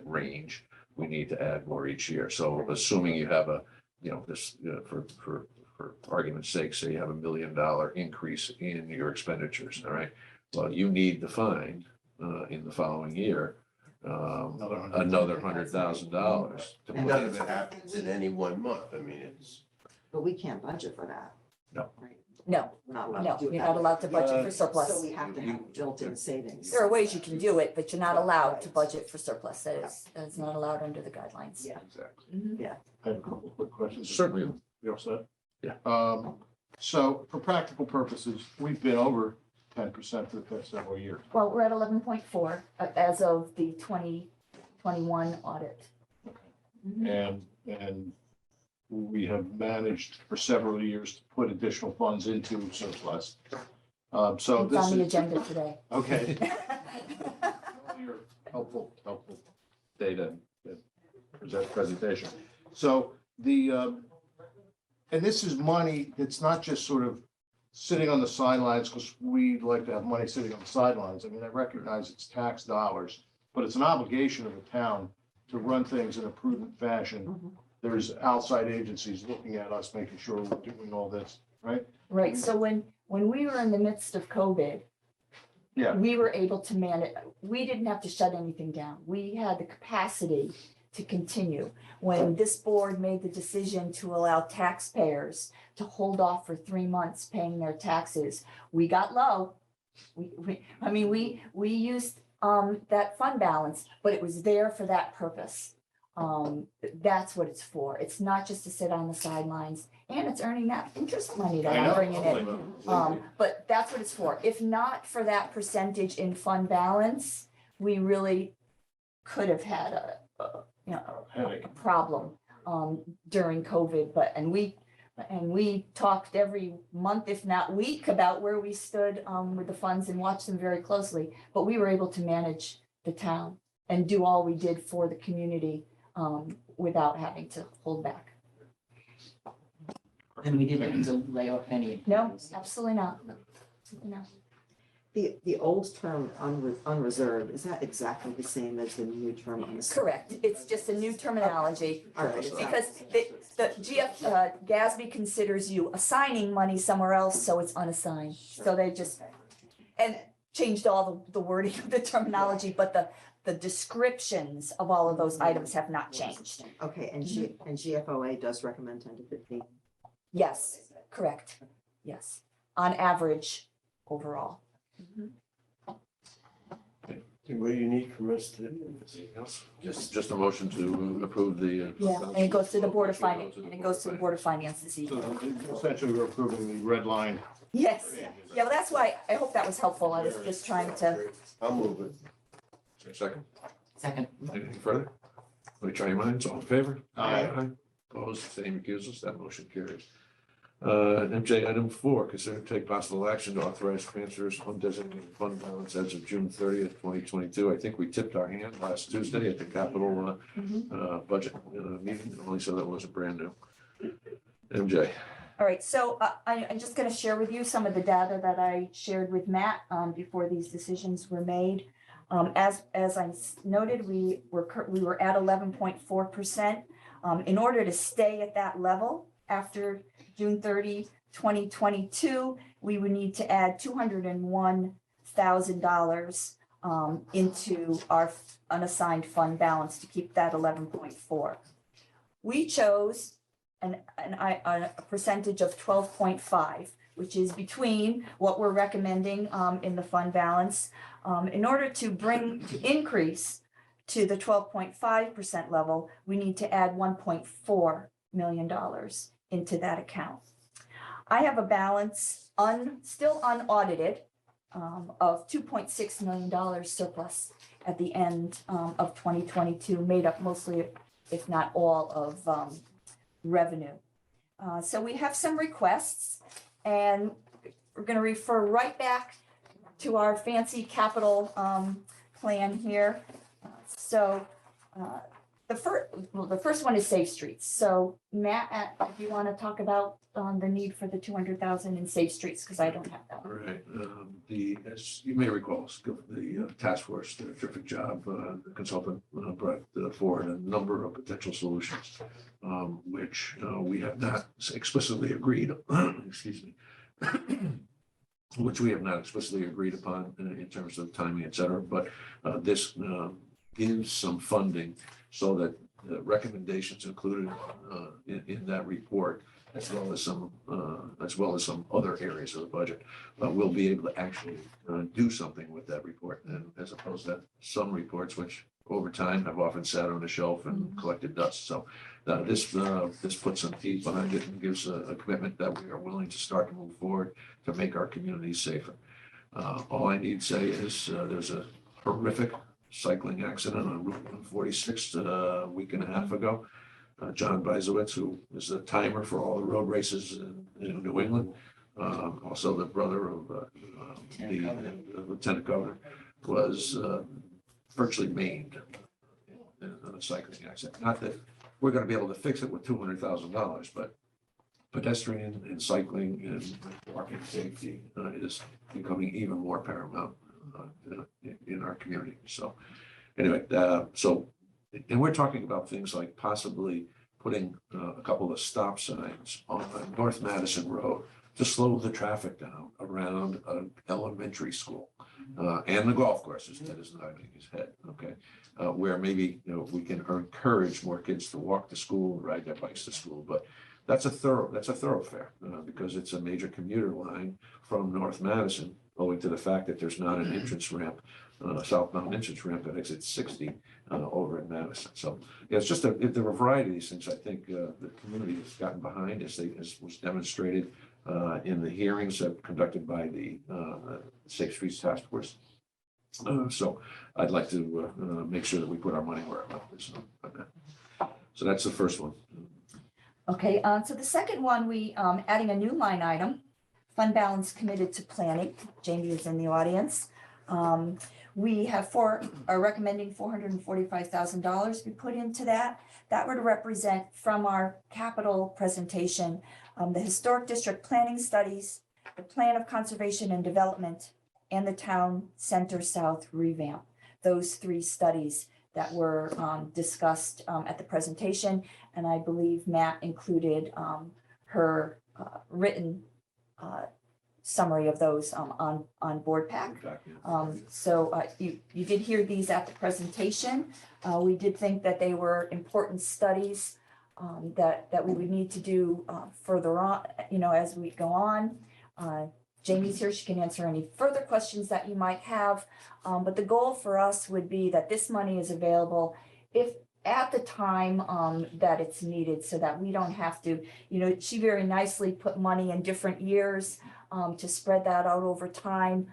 range, we need to add more each year. So assuming you have for argument's sake, say you have $1 million increase in your expenditures, all right? Well, you need to find in the following year another $100,000. to And put none in of it there. happens in any one month. I mean, it's. But we can't budget for that. No. Right? No, We're not allowed no, to do you're that. not allowed to budget for So surplus. we have to have built-in savings. There are ways you can do it, but you're not allowed to budget for surplus. That is not allowed under the guidelines. Yeah. Exactly. Mhm. I have a couple of quick questions. Certainly. You all set? Yeah. So for practical purposes, we've been over 10% for the past several years. Well, we're at 11.4 as of the 2021 audit. Mhm. And we have managed for several years to put additional funds into surplus. So It's this on the is, agenda today. okay. Your helpful data that present presentation. So and this is money that's not just sort of sitting on the sidelines because we like to have money sitting on the sidelines. I mean, I recognize it's tax dollars, but it's an obligation of the town to run things in a prudent fashion. There's outside agencies looking at us, making sure we're doing all this, right? Right, so when we were in the midst of COVID, Yeah. we were able to manage, we didn't have to shut anything down. We had the capacity to continue. When this board made the decision to allow taxpayers to hold off for 3 months paying their taxes, we got low. We used that fund balance, but it was there for that purpose. That's what it's for. It's not just to sit on the sidelines, and it's earning that interest money that I'm bringing in. But that's what it's for. If not for that percentage in fund balance, we really could have had a problem during COVID, and we talked every month, if not week, about where we stood with the funds and watched them very closely. But we were able to manage the town and do all we did for the community without having to hold back. And we didn't have to lay off any. No, absolutely not. No. The old term unreserved, is that exactly the same as the new term unreserved? Correct. It's just a new terminology. All right. Because the GASB considers you assigning money somewhere else, so it's unassigned. So they just, and changed all the wording of the terminology, but the descriptions of all of those items have not changed. Okay, and GFOA does recommend 10 to 15. Yes, correct. Yes, on average, overall. What do you need from us to? Anything else? Just a motion to approve the. Yeah, and it goes to the Board of Finance, and it goes to the Board of Finance this evening. So essentially, we're approving the red line. Yes, yeah, well, that's why, I hope that was helpful. I was just trying to, I'll move it. Is there a second? Second. Anything further? Let me try your minds. All in favor? Aye. Opposed, same recusals, that motion carries. MJ, item 4, consider to take possible action to authorize transfers undesignated fund balance as of June 30th, 2022. I think we tipped our hand last Tuesday at the capital budget meeting, only so that wasn't brand new. MJ. all right, so I'm just gonna share with you some of the data that I shared with Matt before these decisions were made. As I noted, we were at 11.4%. In order to stay at that level after June 30, 2022, we would need to add $201,000 into our unassigned fund balance to keep that 11.4. We chose a percentage of 12.5, which is between what we're recommending in the fund balance. In order to increase to the 12.5% level, we need to add $1.4 million into that account. I have a balance still unaudited of $2.6 million surplus at the end of 2022, made up mostly, if not all, of revenue. So we have some requests, and we're going to refer right back to our fancy capital plan here. The first one is Safe Streets. So Matt, do you want to talk about the need for the 200,000 in Safe Streets? Because I don't have that All one. right, as you may recall, the task force did a terrific job, the consultant brought forward a number of potential solutions, which we have not explicitly agreed, excuse me, which we have not explicitly agreed upon in terms of timing, et cetera, but this gives some funding so that the recommendations included in that report, as well as some other areas of the budget, we'll be able to actually do something with that report, and as opposed to some reports which over time have often sat on a shelf and collected dust. So this puts some teeth behind it and gives a commitment that we are willing to start to move forward to make our communities safer. All I need to say is there's a horrific cycling accident on Route 146 a week and a half ago. John Bizowitz, who is the timer for all the road races in New England, also the brother of the Lieutenant Governor, was virtually maimed in a cycling accident. Not that we're going to be able to fix it with $200,000, but pedestrian and cycling and walking safety is becoming even more paramount in our community. So anyway, and we're talking about things like possibly putting a couple of stop signs on North Madison Road to slow the traffic down around an elementary school and the golf courses. That is nodding his head. Okay, where maybe we can encourage more kids to walk to school, ride their bikes to school, but that's a thoroughfare because it's a major commuter line from North Madison, owing to the fact that there's not an entrance ramp, southbound entrance ramp that exits 60 over in Madison. So yeah, it's just there are a variety of these things I think the community has gotten behind, as was demonstrated in the hearings conducted by the Safe Streets Task Force. So I'd like to make sure that we put our money where our mouth is on that. So that's the first one. Okay, so the second one, we adding a new line item, fund balance committed to planning. Jamie is in the audience. We are recommending $445,000 be put into that. That would represent from our capital presentation, the historic district planning studies, the plan of conservation and development, and the town center south revamp. Those three studies that were discussed at the presentation, and I believe Matt included her written summary of those on board pack. So you did hear these at the presentation. We did think that they were important studies that we would need to do further on, as we go on. Jamie's here, she can answer any further questions that you might have. But the goal for us would be that this money is available if at the time that it's needed, so that we don't have to, she very nicely put money in different years to spread that out over time.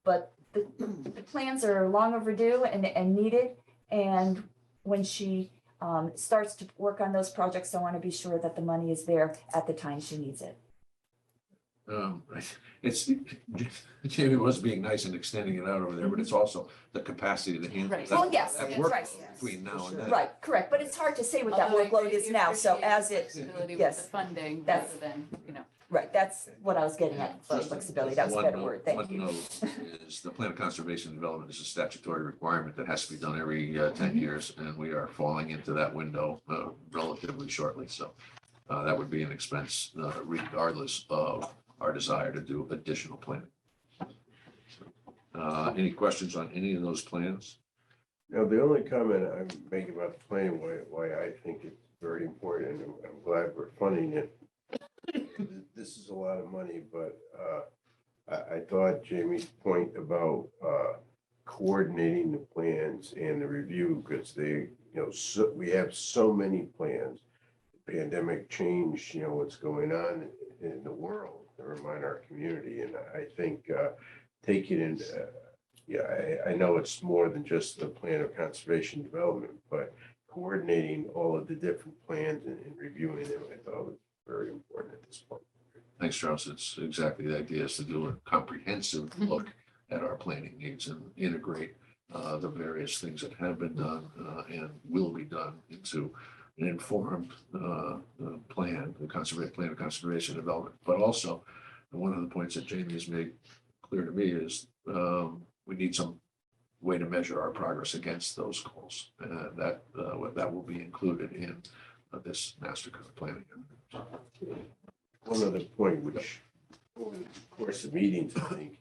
But the plans are long overdue and needed. And when she starts to work on those projects, I want to be sure that the money is there at the time she needs it. Jamie was being nice and extending it out over there, but it's also the capacity to handle Right. that. Well, yes, that yes, work right. between now and then. Right, correct. But it's hard to say what that Although I workload greatly is now. So appreciate as it, flexibility with yes. the funding That's- rather than, right, that's what I was getting at, Just flexibility. That was a one better note- word. Thank one you. note is the plan of conservation and development is a statutory requirement that has to be done every 10 years, and we are falling into that window relatively shortly. So that would be an expense regardless of our desire to do additional planning. Any questions on any of those plans? Now, the only comment I'm making about the planning, why I think it's very important, and I'm glad we're funding it. This is a lot of money, but I thought Jamie's point about coordinating the plans and the review, because we have so many plans. The pandemic changed, what's going on in the world, never mind our community. And I think taking in, I know it's more than just the plan of conservation development, but coordinating all of the different plans and reviewing them, I thought was very important at this point. Thanks, Charles. It's exactly the idea, is to do a comprehensive look at our planning needs and integrate the various things that have been done and will be done into an informed plan, the plan of conservation development. But also, one of the points that Jamie has made clear to me is we need some way to measure our progress against those goals. And that will be included in this master planning. One other point, which over the course of meetings, I think,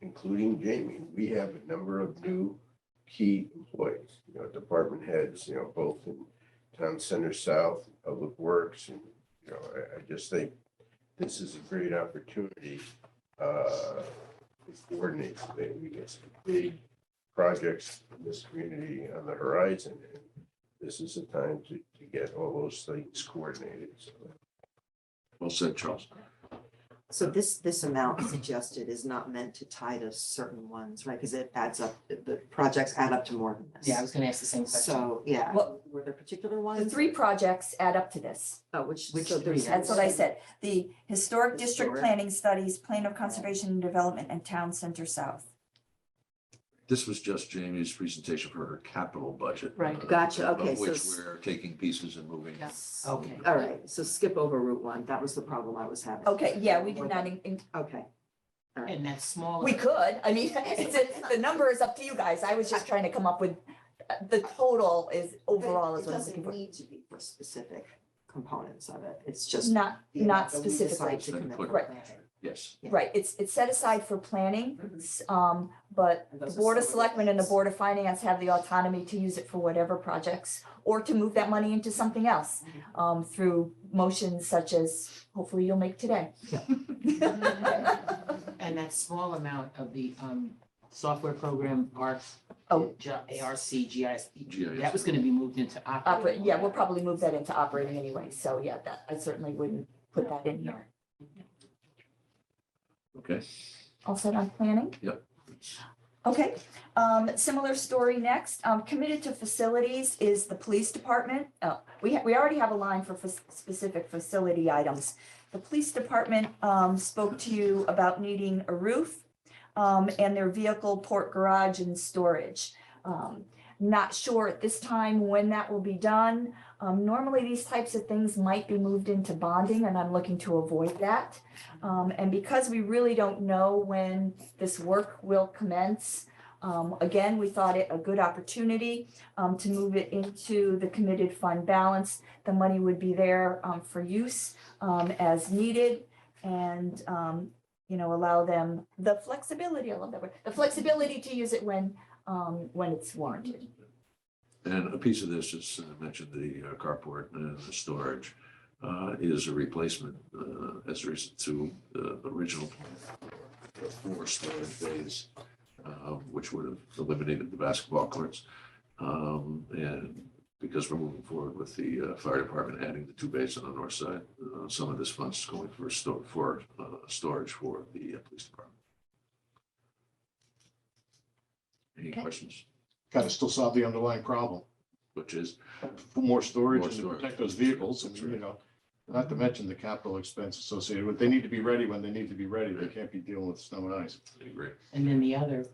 including Jamie, we have a number of new key employees, department heads, both in Town Center South, Public Works, and, I just think this is a great opportunity to coordinate. Maybe we get some big projects in this community on the horizon, and this is a time to get all those things coordinated. So Well said, Charles. So this amount suggested is not meant to tie to certain ones, right? Because it adds up, the projects add up to more than this. Yeah, I was gonna ask the same question. So, yeah, Well, were there particular The ones? 3 projects add up to this. Oh, which Which so there's- three? That's what I said. The Historic District Historic. Planning Studies, Plan of Conservation and Development, and Town Center South. This was just Jamie's presentation for her capital budget. Right. Gotcha, of okay, so which s- we're taking pieces and moving. Yes, okay. All right, so skip over Route 1. That was the problem I was having. Okay, yeah, we did not, Okay. All right. And that's smaller. we could, I mean, the number is up to you guys. I was just trying to come up with, the total is overall is It what I'm looking doesn't for. need to be for specific components of it. It's just. Not the not amount that we specifically. decide to Then commit put- to Right. planning. Yes. Yeah. Right, it's set aside for planning, but And the those are Board of separate Selectmen and the things. Board of Finance have the autonomy to use it for whatever projects, or to move that money into something else, through motions such as hopefully you'll make today. And that small amount of the software program, ARC. Oh. ARC, GIS, GIS. that was gonna be moved into operating. Yeah, we'll probably move that into operating anyway, so yeah, that, I certainly wouldn't put that in here. Okay. All set on planning? Yep. Okay, similar story next. Committed to facilities is the police department. We already have a line for specific facility items. The police department spoke to you about needing a roof and their vehicle port garage and storage. Not sure at this time when that will be done. Normally, these types of things might be moved into bonding, and I'm looking to avoid that. And because we really don't know when this work will commence, again, we thought it a good opportunity to move it into the committed fund balance. The money would be there for use as needed, and allow them the flexibility. I love that word. The flexibility to use it when it's warranted. And a piece of this, as I mentioned, the carport and the storage is a replacement as there is to the original plan for storage bays, which would have eliminated the basketball courts. And because we're moving forward with the fire department adding the 2 bays on the north side, some of this funds is going for storage for the police department. Any Okay. questions? Got to still solve the underlying problem. Which is, For more storage More and to storage. protect those vehicles, and, not to mention the capital expense associated with, they need to be ready when they need to be ready. They can't be dealing with snow and ice. I agree. And then the other,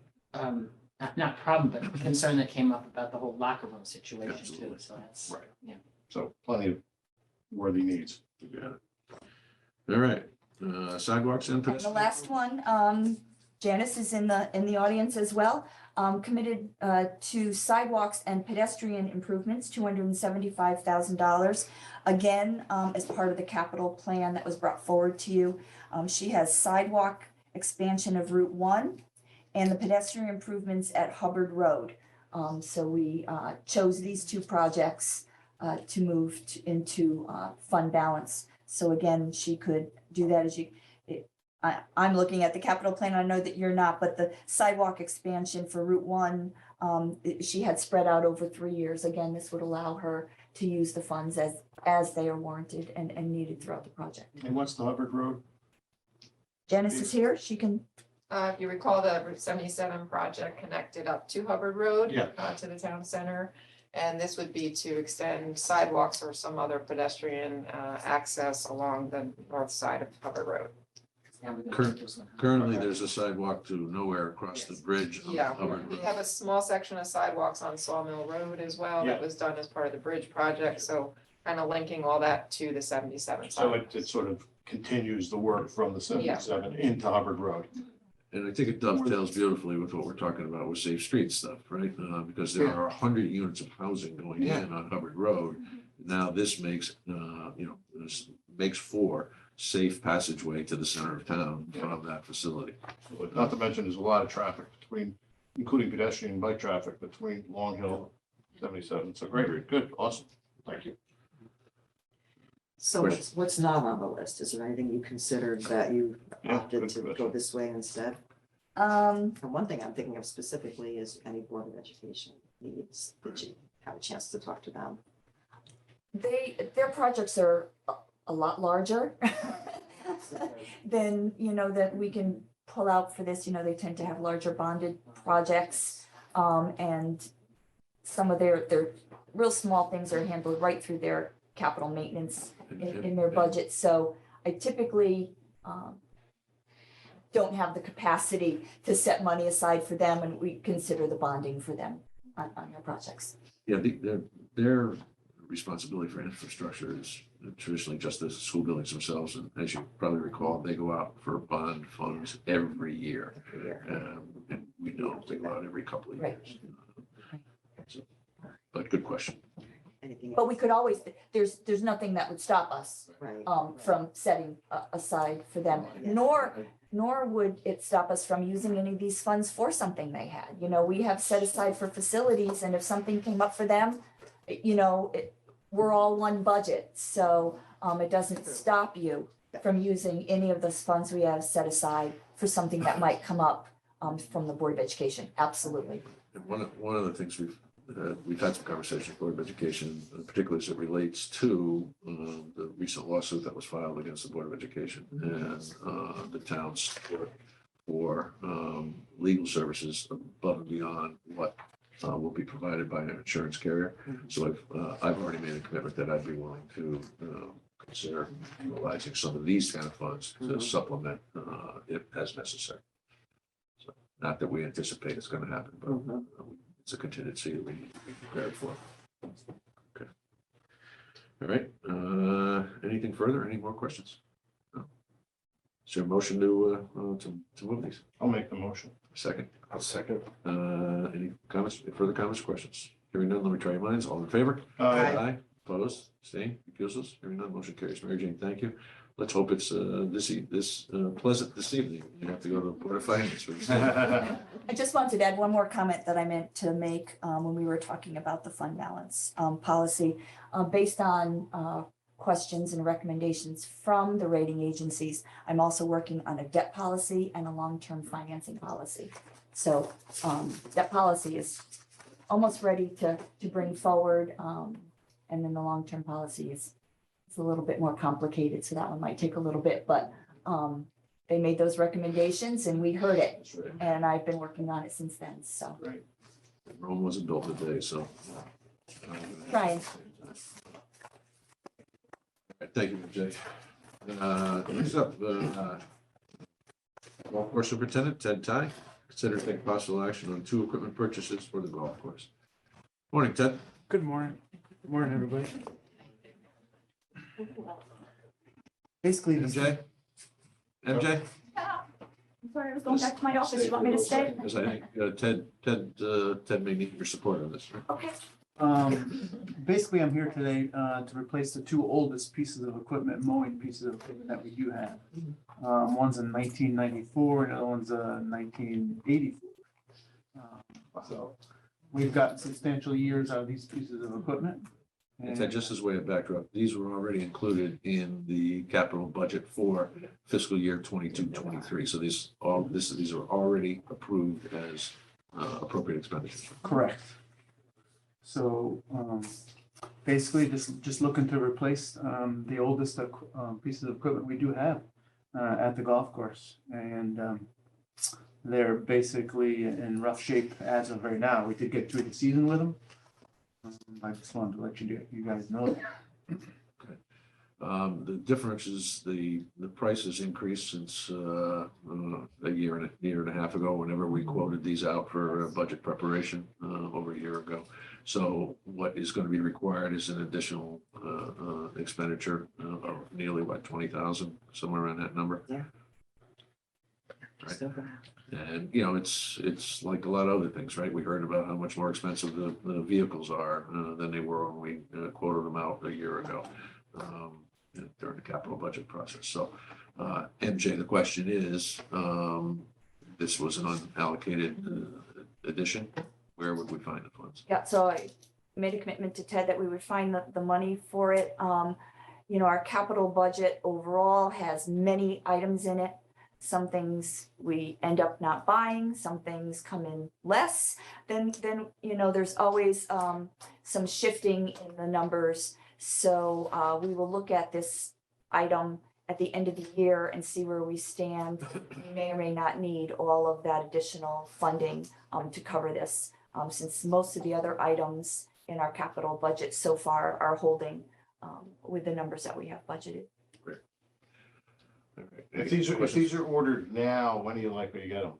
not problem, but concern that came up about the whole locker room situation too, Absolutely. so that's. Right. Yeah. So plenty of worthy needs. You got it. All right, sidewalks and And the pedestrian. last one, Janice is in the audience as well. Committed to sidewalks and pedestrian improvements, $275,000. Again, as part of the capital plan that was brought forward to you. She has sidewalk expansion of Route 1 and the pedestrian improvements at Hubbard Road. So we chose these 2 projects to move into fund balance. So again, she could do that as I'm looking at the capital plan. I know that you're not, but the sidewalk expansion for Route 1, she had spread out over 3 years. Again, this would allow her to use the funds as they are warranted and needed throughout the project. And what's the Hubbard Road? Janice is here. She can, If you recall, the Route 77 project connected up to Hubbard Road. Yeah. To the town center. And this would be to extend sidewalks or some other pedestrian access along the north side of Hubbard Road. Now we're gonna Current- do this one. Currently, there's a sidewalk to nowhere across the bridge. on Yeah, Hubbard we Road. have a small section of sidewalks on Sawmill Road as well. That Yeah. was done as part of the bridge project. So kind of linking all that to the 77 So side. it sort of continues the work from the 77 into Hubbard Road. And I think it dovetails beautifully with what we're talking about with Safe Street stuff, right? Because there are 100 units of housing going in on Hubbard Road. Now this makes, this makes for safe passageway to the center of town from that facility. Not to mention, there's a lot of traffic between including pedestrian and bike traffic between Long Hill 77. So great, read. Good, awesome. Thank you. So what's not on the list? Is there anything you considered that you Yeah, opted good to go question. this way instead? Um, And one thing I'm thinking of specifically is any Board of Education needs, did you have a chance to talk to them? their projects are a lot larger than, that we can pull out for this. They tend to have larger bonded projects. And some of their real small things are handled right through their capital maintenance in their budget. So I typically don't have the capacity to set money aside for them, and we consider the bonding for them on their projects. Yeah, their responsibility for infrastructure is traditionally just the school buildings themselves. And as you probably recall, they go out for bond funds every year. And we know they go out every couple of Right. years. So, But good question. Anything But else? we could always, there's nothing that would stop us Right. from setting aside for them, nor would it stop us from using any of these funds for something they had. We have set aside for facilities, and if something came up for them, we're all one budget. So it doesn't stop you from using any of those funds we have set aside for something that might come up from the Board of Education. Absolutely. And one of the things we've had some conversations with Board of Education, particularly as it relates to the recent lawsuit that was filed against the Board of Education and the town's support for legal services above and beyond what will be provided by an insurance carrier. So I've already made a commitment that I'd be willing to consider utilizing some of these kind of funds to supplement if as necessary. So not that we anticipate it's going to happen, but it's a contingency that we need to be prepared for. Okay. All right. Anything further? Any more questions? No. Is there a motion to move these? I'll make the motion. Second. I'll second. Any comments, further comments, questions? Hearing none, let me try your minds. All in favor? Aye. Opposed, abstained, recusals? Hearing none, motion carries. Mary Jane, thank you. Let's hope it's this pleasant this evening. You have to go to the Board of Finance for this. I just wanted to add one more comment that I meant to make when we were talking about the fund balance policy. Based on questions and recommendations from the rating agencies, I'm also working on a debt policy and a long-term financing policy. So debt policy is almost ready to bring forward. And then the long-term policy is a little bit more complicated, so that one might take a little bit, but they made those recommendations and we heard it. That's right. And I've been working on it since then, so. Rome wasn't built today, so. Trying. Thank you, Jay. Next up, golf course superintendent Ted Ty. Consider taking possible action on 2 equipment purchases for the golf course. Morning, Ted. Good morning. Good morning, everybody. Basically, this MJ? MJ? I'm sorry, I was going back to my office. You want me to stay? Because I think Ted may need your support on this, right? Okay. basically, I'm here today to replace the 2 oldest pieces of equipment, mowing pieces of equipment that we do have. One's in 1994 and the other one's 1984. So we've got substantial years out of these pieces of equipment. And Ted, just as way of backdrop, these were already included in the capital budget for fiscal year 22-23. So these are already approved as appropriate expenditures. Correct. So basically, just looking to replace the oldest pieces of equipment we do have at the golf course. And they're basically in rough shape as of right now. We did get through the season with them. I just wanted to let you guys know that. The difference is the prices increased since a year and a half ago, whenever we quoted these out for budget preparation over a year ago. So what is going to be required is an additional expenditure of nearly 20,000, somewhere around that number. Yeah. Right. And, it's like a lot of other things, right? We heard about how much more expensive the vehicles are than they were when we quoted them out a year ago during the capital budget process. So, MJ, the question is, this was an unallocated addition, where would we find the funds? Yeah, so I made a commitment to Ted that we would find the money for it. You know, our capital budget overall has many items in it. Some things we end up not buying, some things come in less. Then, you know, there's always some shifting in the numbers. So we will look at this item at the end of the year and see where we stand. We may or may not need all of that additional funding to cover this, since most of the other items in our capital budget so far are holding with the numbers that we have budgeted. All right. If these are ordered now, when are you likely to get them?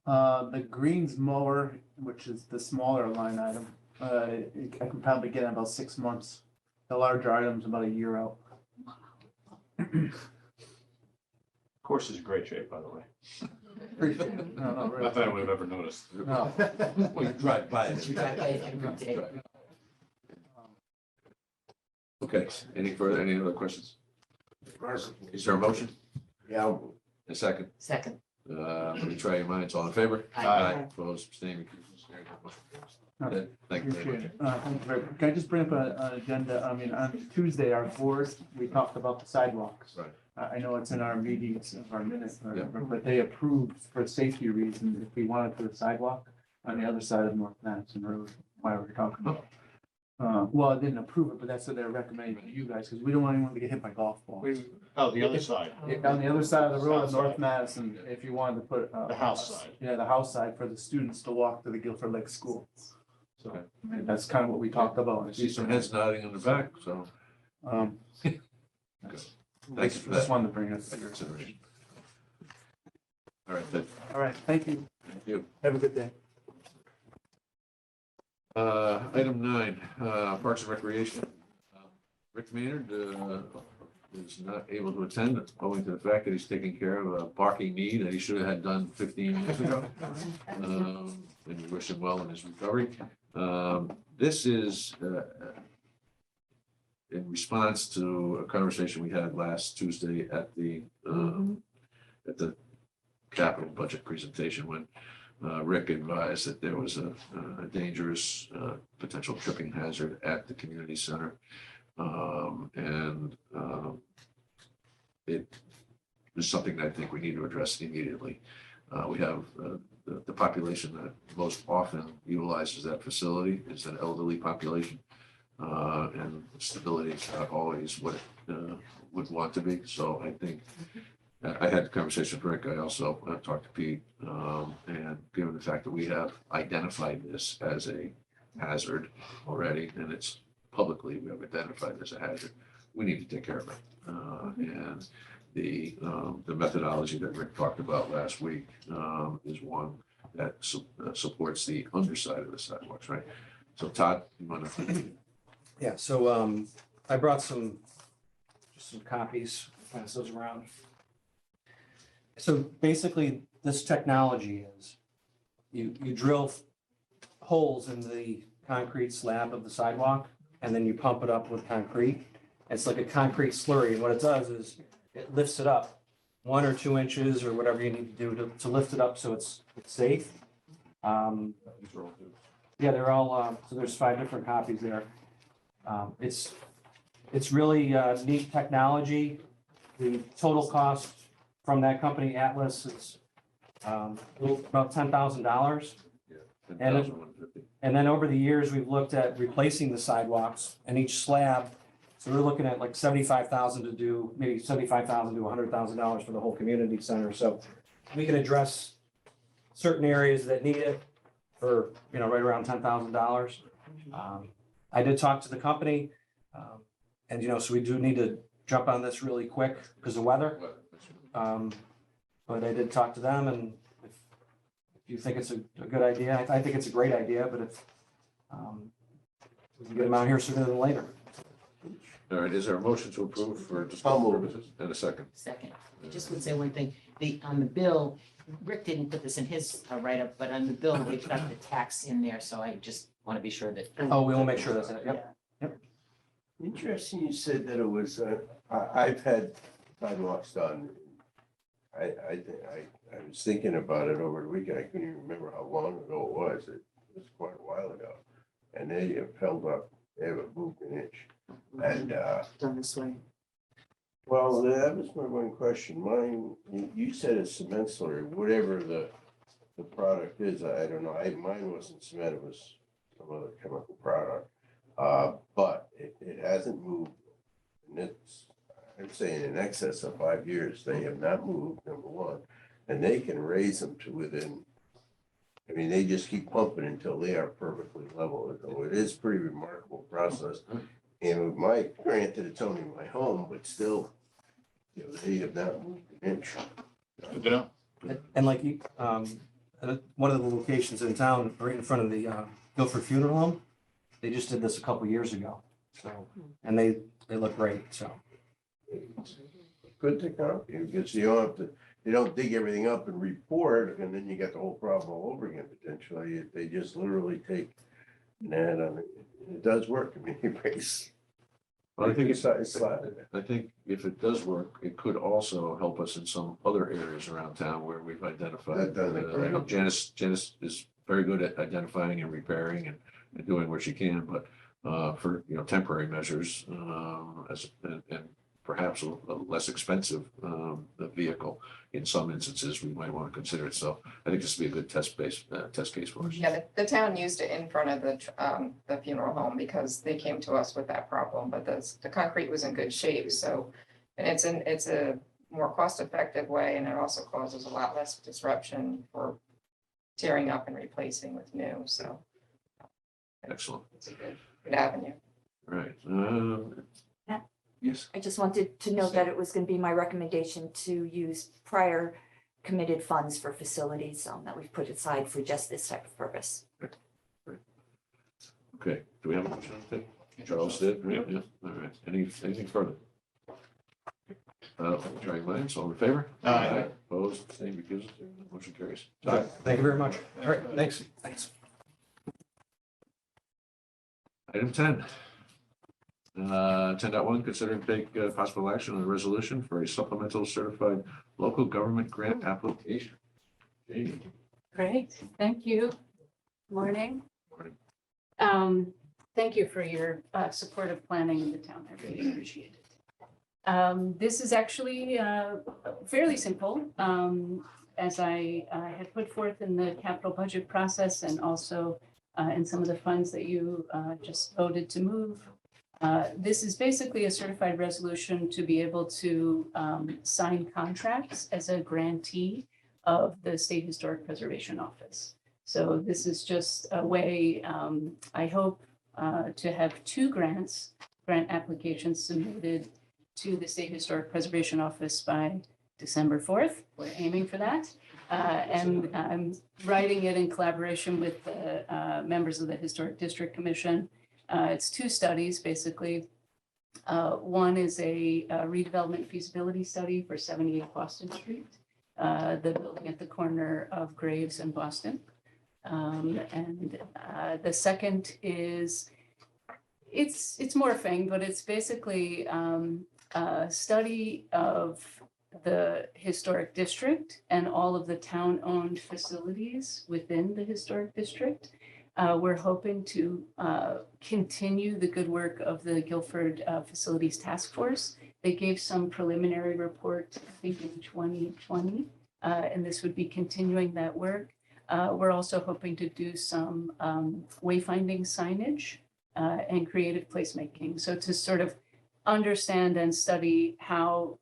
The greens mower, which is the smaller line item, I can probably get in about 6 months. The larger items about a year out. Course is in great shape, by the way. Appreciate it. No, Not really. that I would have ever noticed. No. Well, you drive by it. You drive by it every day. Okay, any other questions? Is there a motion? Yeah, A second? Second. Let me try your minds, all in favor? Aye. Opposed, abstaining, recused, carried. Okay, thank you very Appreciate much. it. Thank you very much. Can I just bring up an agenda? I mean, on Tuesday, our board, we talked about the sidewalks. Right. I know it's in our meetings, of our minutes, Yeah. but they approved for safety reasons if we wanted to put a sidewalk on the other side of North Madison Road, why we're talking about. Well, I didn't approve it, but that's what they're recommending to you guys, because we don't want anyone to get hit by golf balls. Oh, the other side, On the other side of the road, South North side. Madison, if you wanted to put. the house side. Yeah, the house side for the students to walk to the Guilford Lake School. So that's kind of what we talked about. I see some heads nodding in the back, so thank you for Just that. wanted to bring it. Consideration. All right, then, All right, thank you. thank you. Have a good day. Item 9, Parks and Recreation. Rick Maynard is not able to attend owing to the fact that he's taking care of a barking knee that he should have had done 15 years ago. And we wish him well in his recovery. This is in response to a conversation we had last Tuesday at the capital budget presentation when Rick advised that there was a dangerous potential tripping hazard at the community center. It is something that I think we need to address immediately. We have the population that most often utilizes that facility is an elderly population. And stability is not always what it would want to be. So I think I had a conversation with Rick. I also talked to Pete, and given the fact that we have identified this as a hazard already, and it's publicly, we have identified as a hazard, we need to take care of it. And the methodology that Rick talked about last week is one that supports the underside of the sidewalks, right? So Todd, you want to? Yeah, so I brought some copies, pass those around. So basically, this technology is you drill holes in the concrete slab of the sidewalk, and then you pump it up with concrete. It's like a concrete slurry, and what it does is it lifts it up 1 or 2 inches or whatever you need to do to lift it up so it's safe. Yeah, they're all, so there's 5 different copies there. It's really neat technology. The total cost from that company, Atlas, is about $10,000. And then over the years, we've looked at replacing the sidewalks and each slab. So we're looking at like $75,000 to do, maybe $75,000 to $100,000 for the whole community center. So we can address certain areas that need it for, right around $10,000. I did talk to the company, and, so we do need to jump on this really quick because of weather. But I did talk to them, and if you think it's a good idea, I think it's a great idea, but if we can get them out here sooner than later. All right, is there a motion to approve for discussion purposes? And a second? Second. I just would say one thing, on the bill, Rick didn't put this in his write-up, but on the bill, they've got the tax in there, so I just want to be sure that. Oh, we will make sure that's it. Yep. interesting you said that it was, I've had sidewalks done. I was thinking about it over the weekend. I couldn't even remember how long ago it was. It was quite a while ago. And they have held up, they haven't moved an inch. And, Done this way. well, that was my one question. Mine, you said it's cement slurry, whatever the product is, I don't know. Mine wasn't cement, it was some other chemical product. But it hasn't moved. And it's, I'm saying in excess of 5 years, they have not moved, number one. And they can raise them to within, I mean, they just keep pumping until they are perfectly level. So it is pretty remarkable process. And with my, granted, it's only my home, but still, you know, they have not moved an inch. Good to know. And like you, one of the locations in town, right in front of the Guilford Funeral Home, they just did this a couple years ago. So, and they look great, so. Good technology, because you don't have to, you don't dig everything up and report, and then you got the whole problem all over again potentially. They just literally take an ad on it. It does work in many ways. Well, I think it's, It's like- I think if it does work, it could also help us in some other areas around town where we've identified. That doesn't I know Janice is very good at identifying and repairing and doing what she can, but for, you know, temporary measures, and perhaps a less expensive vehicle in some instances, we might want to consider it. So I think this would be a good test case for us. Yeah, the town used it in front of the funeral home because they came to us with that problem, but the concrete was in good shape, so. And it's a more cost-effective way, and it also causes a lot less disruption for tearing up and replacing with new, so. Excellent. It's a good avenue. Right. Yeah. Yes. I just wanted to note that it was going to be my recommendation to use prior committed funds for facilities that we've put aside for just this type of purpose. Okay. Do we have a motion? Charles did? Right, yeah. All right. Anything further? Try your minds. All in favor? Aye. Opposed, same because motion carries. Thank you very much. All right, thanks. Thanks. Item 10. 10.1, consider and take possible action on a resolution for a supplemental certified local government grant application. Jamie. Great, thank you. Morning. Morning. Thank you for your support of planning in the town. I really appreciate it. This is actually fairly simple. As I had put forth in the capital budget process and also in some of the funds that you just voted to move. This is basically a certified resolution to be able to sign contracts as a grantee of the State Historic Preservation Office. So this is just a way, I hope, to have 2 grant applications submitted to the State Historic Preservation Office by December 4th. We're aiming for that. And I'm writing it in collaboration with the members of the Historic District Commission. It's 2 studies, basically. One is a redevelopment feasibility study for 78 Boston Street, the building at the corner of Graves and Boston. And the second is, it's morphing, but it's basically a study of the historic district and all of the town-owned facilities within the historic district. We're hoping to continue the good work of the Guilford Facilities Task Force. They gave some preliminary report, I think in 2020, and this would be continuing that work. We're also hoping to do some wayfinding signage and creative placemaking. So to sort of understand and study how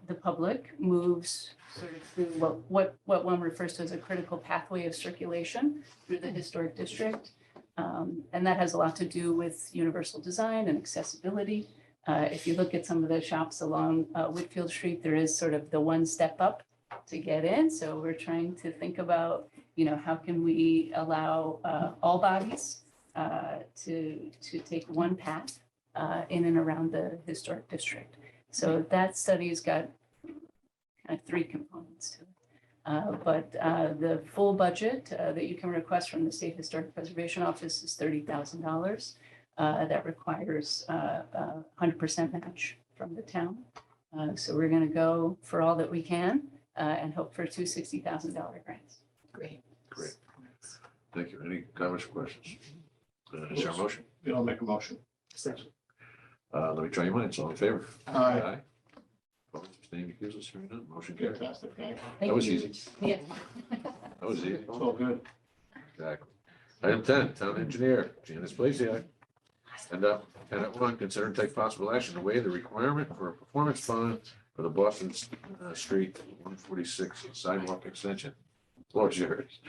the public moves sort of through what one refers to as a critical pathway of circulation through the historic district. And that has a lot to do with universal design and accessibility. If you look at some of the shops along Whitfield Street, there is sort of the one step up to get in. So we're trying to think about, you know, how can we allow all bodies to take one path in and around the historic district. So that study's got kind of 3 components to it. But the full budget that you can request from the State Historic Preservation Office is $30,000. That requires 100% match from the town. So we're going to go for all that we can. and hope for two $60,000 grants. Great. Great. Thank you. Any comments or questions? Is there a motion? Yeah, I'll make a motion. Let me try your minds. All in favor? Aye. Opposed, abstaining, recusals, hearing none, motion carried. Fantastic, thank you. Thank That was you. easy. Yeah. That was easy. It's all good. Exactly. Item 10, town engineer, Janice Blasiak. And Tenet 1, consider and take possible action to waive the requirement for a performance bond for the Boston Street 146 sidewalk extension. Floor is yours.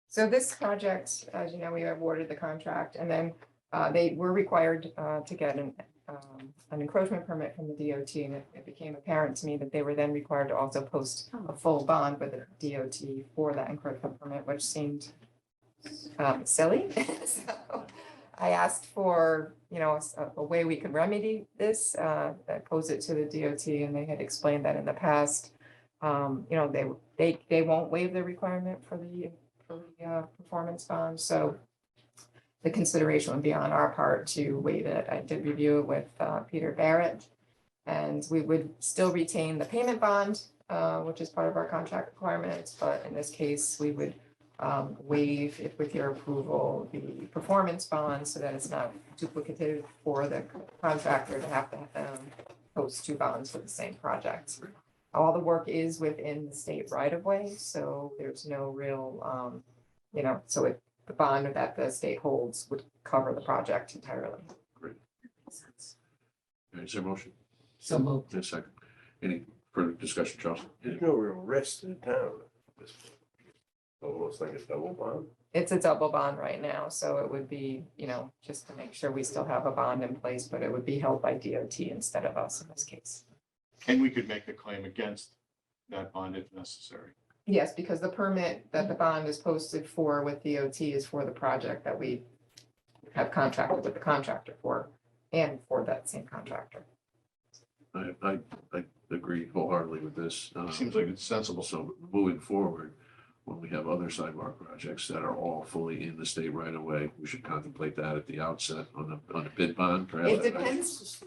So this project, as you know, we awarded the contract and then they were required to get an encroachment permit from the DOT. And it became apparent to me that they were then required to also post a full bond with the DOT for that encroachment permit, which seemed silly. So I asked for, you know, a way we could remedy this, that pose it to the DOT, and they had explained that in the past. You know, they won't waive the requirement for the performance bond, so the consideration would be on our part to waive it. I did review it with Peter Barrett, and we would still retain the payment bond, which is part of our contract requirements, but in this case, we would waive, if with your approval, the performance bond so that it's not duplicative for the contractor to have to post two bonds for the same project. All the work is within the state right of way, so there's no real, you know, so the bond that the state holds would cover the project entirely. Is there a motion? So moved. Just a second. Any further discussion, Charles? There's no real risk to the town. at this point. Almost like a double bond. It's a double bond right now, so it would be, you know, just to make sure we still have a bond in place, but it would be held by DOT instead of us in this case. And we could make a claim against that bond if necessary. Yes, because the permit that the bond is posted for with DOT is for the project that we have contracted with the contractor for and for that same contractor. I agree wholeheartedly with this. Seems like it's sensible. So moving forward, when we have other sidewalk projects that are all fully in the state right away, we should contemplate that at the outset on the bid bond. perhaps. It depends. I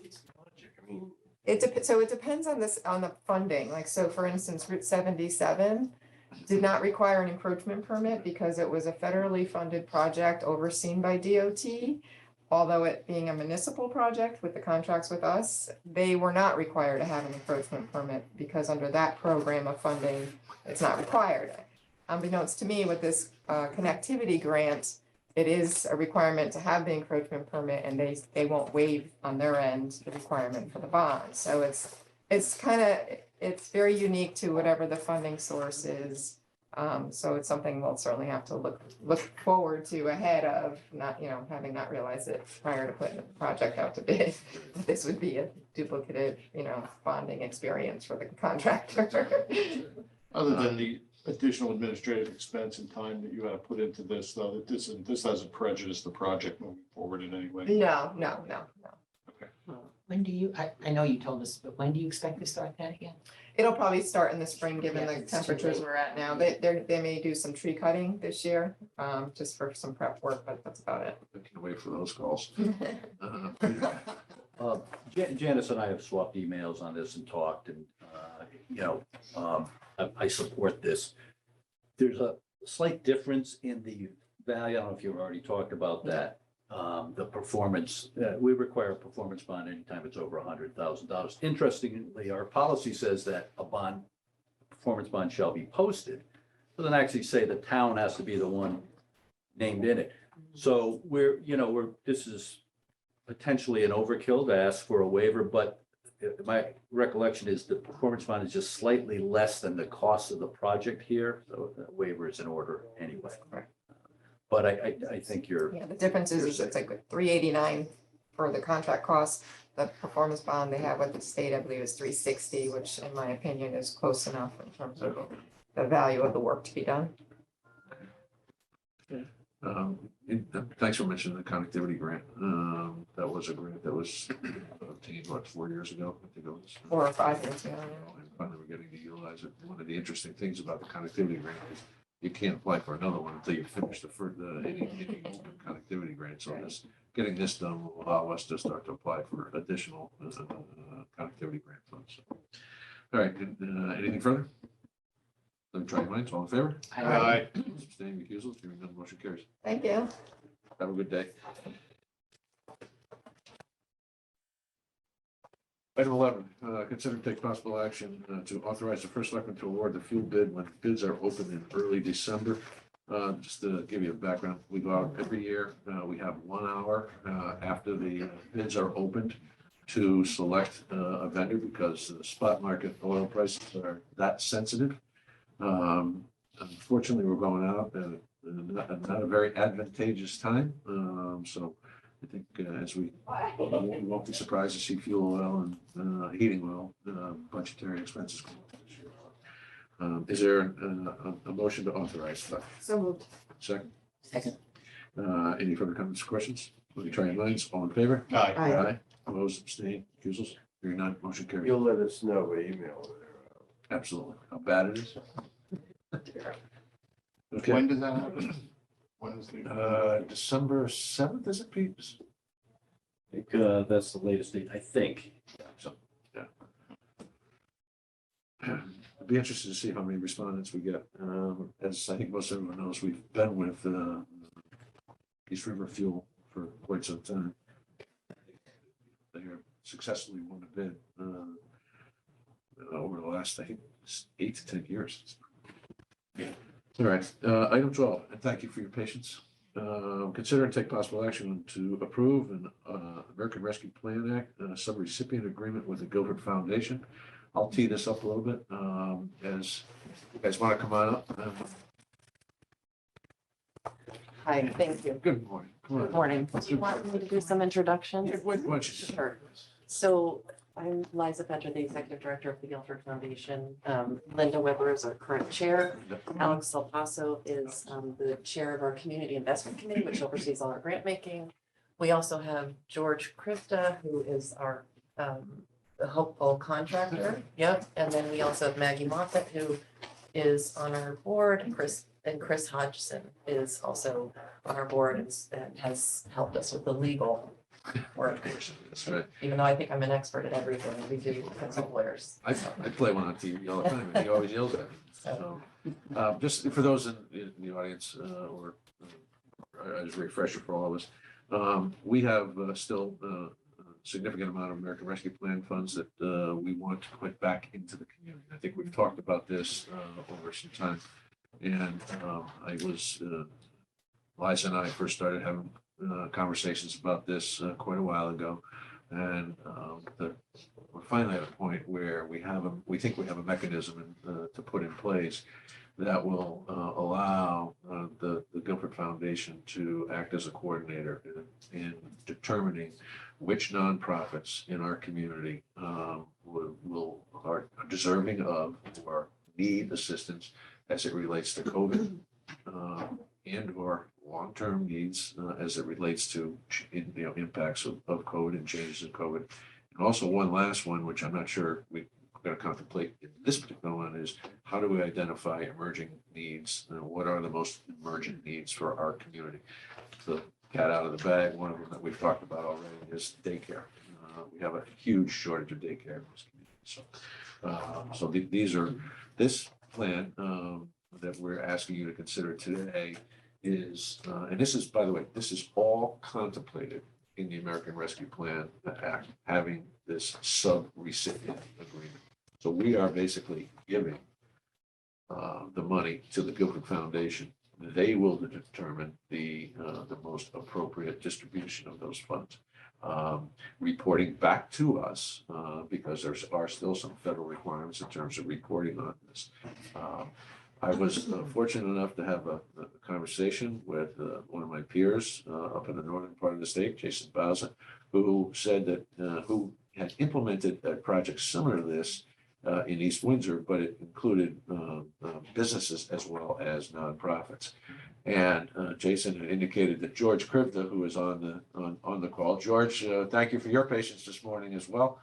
mean, So it depends on this, on the funding, like, so for instance, Route 77 did not require an encroachment permit because it was a federally funded project overseen by DOT. Although it being a municipal project with the contracts with us, they were not required to have an encroachment permit because under that program of funding, it's not required. Unbeknownst to me, with this connectivity grant, it is a requirement to have the encroachment permit, and they won't waive on their end the requirement for the bond. So it's kind of, it's very unique to whatever the funding source is. So it's something we'll certainly have to look forward to ahead of, not, you know, having not realized it prior to putting the project out to bid. This would be a duplicative, you know, bonding experience for the contractor. Other than the additional administrative expense and time that you had to put into this, though, that this doesn't prejudice the project moving forward in any way. No. When do you, I know you told us, but when do you expect to start that again? It'll probably start in the spring, given Yeah, the it's too temperatures late. we're at now. They may do some tree cutting this year, just for some prep work, but that's about it. I can't wait for those calls. Janice and I have swapped emails on this and talked and, I support this. There's a slight difference in the value. I don't know if you've already talked about that. The performance, we require a performance bond anytime it's over $100,000. Interestingly, our policy says that a performance bond shall be posted. Doesn't actually say the town has to be the one named in it. So this is potentially an overkill to ask for a waiver, but my recollection is the performance bond is just slightly less than the cost of the project here, so the waiver is in order anyway. But I think you're. Yeah, the difference is it's like $389 for the contract cost. The performance bond they have with the state, I believe, is $360, which in my opinion is close enough in terms of the value of the work to be done. Thanks for mentioning the connectivity grant. That was a grant that was obtained, 4 years ago? I think it was. 4 or 5 years ago. And finally, we're getting to utilize it. One of the interesting things about the connectivity grant is you can't apply for another one until you finish any connectivity grant. So getting this done will allow us to start to apply for additional connectivity grant funds. All right, anything further? Let me try your minds, all in favor? Aye. Abstaining, recusals, hearing none, motion carries. Thank you. Have a good day. Item 11, consider and take possible action to authorize the first selectman to award the fuel bid when bids are open in early December. Just to give you a background, we go out every year. We have 1 hour after the bids are opened to select a vendor because the spot market oil prices are that sensitive. Unfortunately, we're going out at not a very advantageous time. So I think as we won't be surprised to see fuel oil and heating oil budgetary expenses go up this year. Is there a motion to authorize that? So moved. Second, Second. any further comments, or questions? Let me try your minds. All in favor? Aye. Aye. Opposed, abstained, recusals? Hearing none, motion carries. You'll let us know by email. Absolutely. How bad it is. Okay, When does that happen? When is the? December 7th, is it, Pete? I think that's the latest date, I think. So, yeah. I'd be interested to see how many respondents we get. As I think most everyone knows, we've been with East River Fuel for quite some time. They have successfully won the bid over the last, I think, 8 to 10 years. All right, item 12, and thank you for your patience. Consider and take possible action to approve an American Rescue Plan Act subrecipient agreement with the Guilford Foundation. I'll tee this up a little bit as you guys want to come on up. Hi, thank you. Good morning. Come Good on. morning. Do you want me to do some introductions? Yeah, why don't you just- Sure. So I'm Liza Petra, the Executive Director of the Guilford Foundation. Linda Weber is our current chair. Alex Del Paso is the chair of our Community Investment Committee, which oversees all our grant making. We also have George Krifta, who is our hopeful contractor. Yep. And then we also have Maggie Moffett, who is on our board. Chris Hodgson is also on our board and has helped us with the legal work. That's right. Even though I think I'm an expert at everything we do because of lawyers. I play one on TV all the time, and he always yells at me. So, just for those in the audience, or as a refresher for all of us, we have still a significant amount of American Rescue Plan funds that we want to put back into the community. I think we've talked about this over some time. And I was, Liza and I first started having conversations about this quite a while ago. And we're finally at a point where we think we have a mechanism to put in place that will allow the Guilford Foundation to act as a coordinator in determining which nonprofits in our community are deserving of or need assistance as it relates to COVID and or long-term needs as it relates to impacts of COVID and changes in COVID. And also one last one, which I'm not sure we're going to contemplate in this particular one, is how do we identify emerging needs? What are the most emergent needs for our community? The cat out of the bag, one of them that we've talked about already is daycare. We have a huge shortage of daycare in this community. So these are, this plan that we're asking you to consider today is, and this is, by the way, this is all contemplated in the American Rescue Plan Act, having this sub-recipient agreement. So we are basically giving the money to the Guilford Foundation. They will determine the most appropriate distribution of those funds. Reporting back to us, because there are still some federal requirements in terms of reporting on this. I was fortunate enough to have a conversation with one of my peers up in the northern part of the state, Jason Bowser, who said that who had implemented a project similar to this in East Windsor, but it included businesses as well as nonprofits. And Jason had indicated that George Krifta, who is on the call, George, thank you for your patience this morning as well,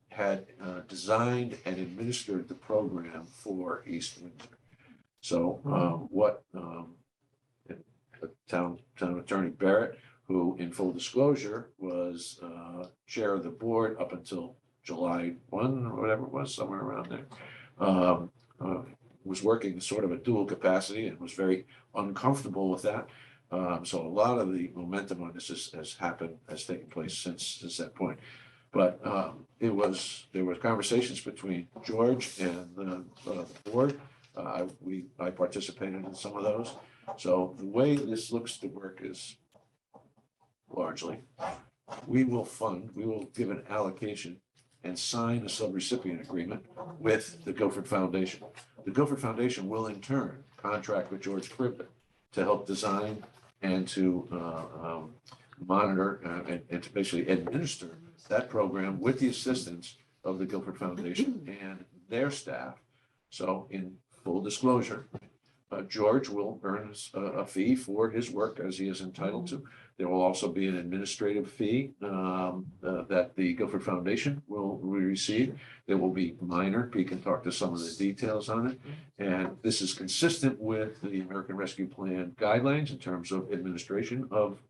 had designed and administered the program for East Windsor. So what town attorney Barrett, who in full disclosure was chair of the board up until July 1, or whatever it was, somewhere around there. Um, was working sort of a dual capacity and was very uncomfortable with that. So a lot of the momentum on this has taken place since that point. But there were conversations between George and the board. I participated in some of those. So the way this looks to work is largely, we will give an allocation and sign a subrecipient agreement with the Guilford Foundation. The Guilford Foundation will in turn contract with George Cribben to help design and to monitor and to basically administer that program with the assistance of the Guilford Foundation and their staff. So in full disclosure, George will earn a fee for his work as he is entitled to. There will also be an administrative fee that the Guilford Foundation will receive. There will be minor. Pete can talk to some of the details on it. And this is consistent with the American Rescue Plan guidelines in terms of administration of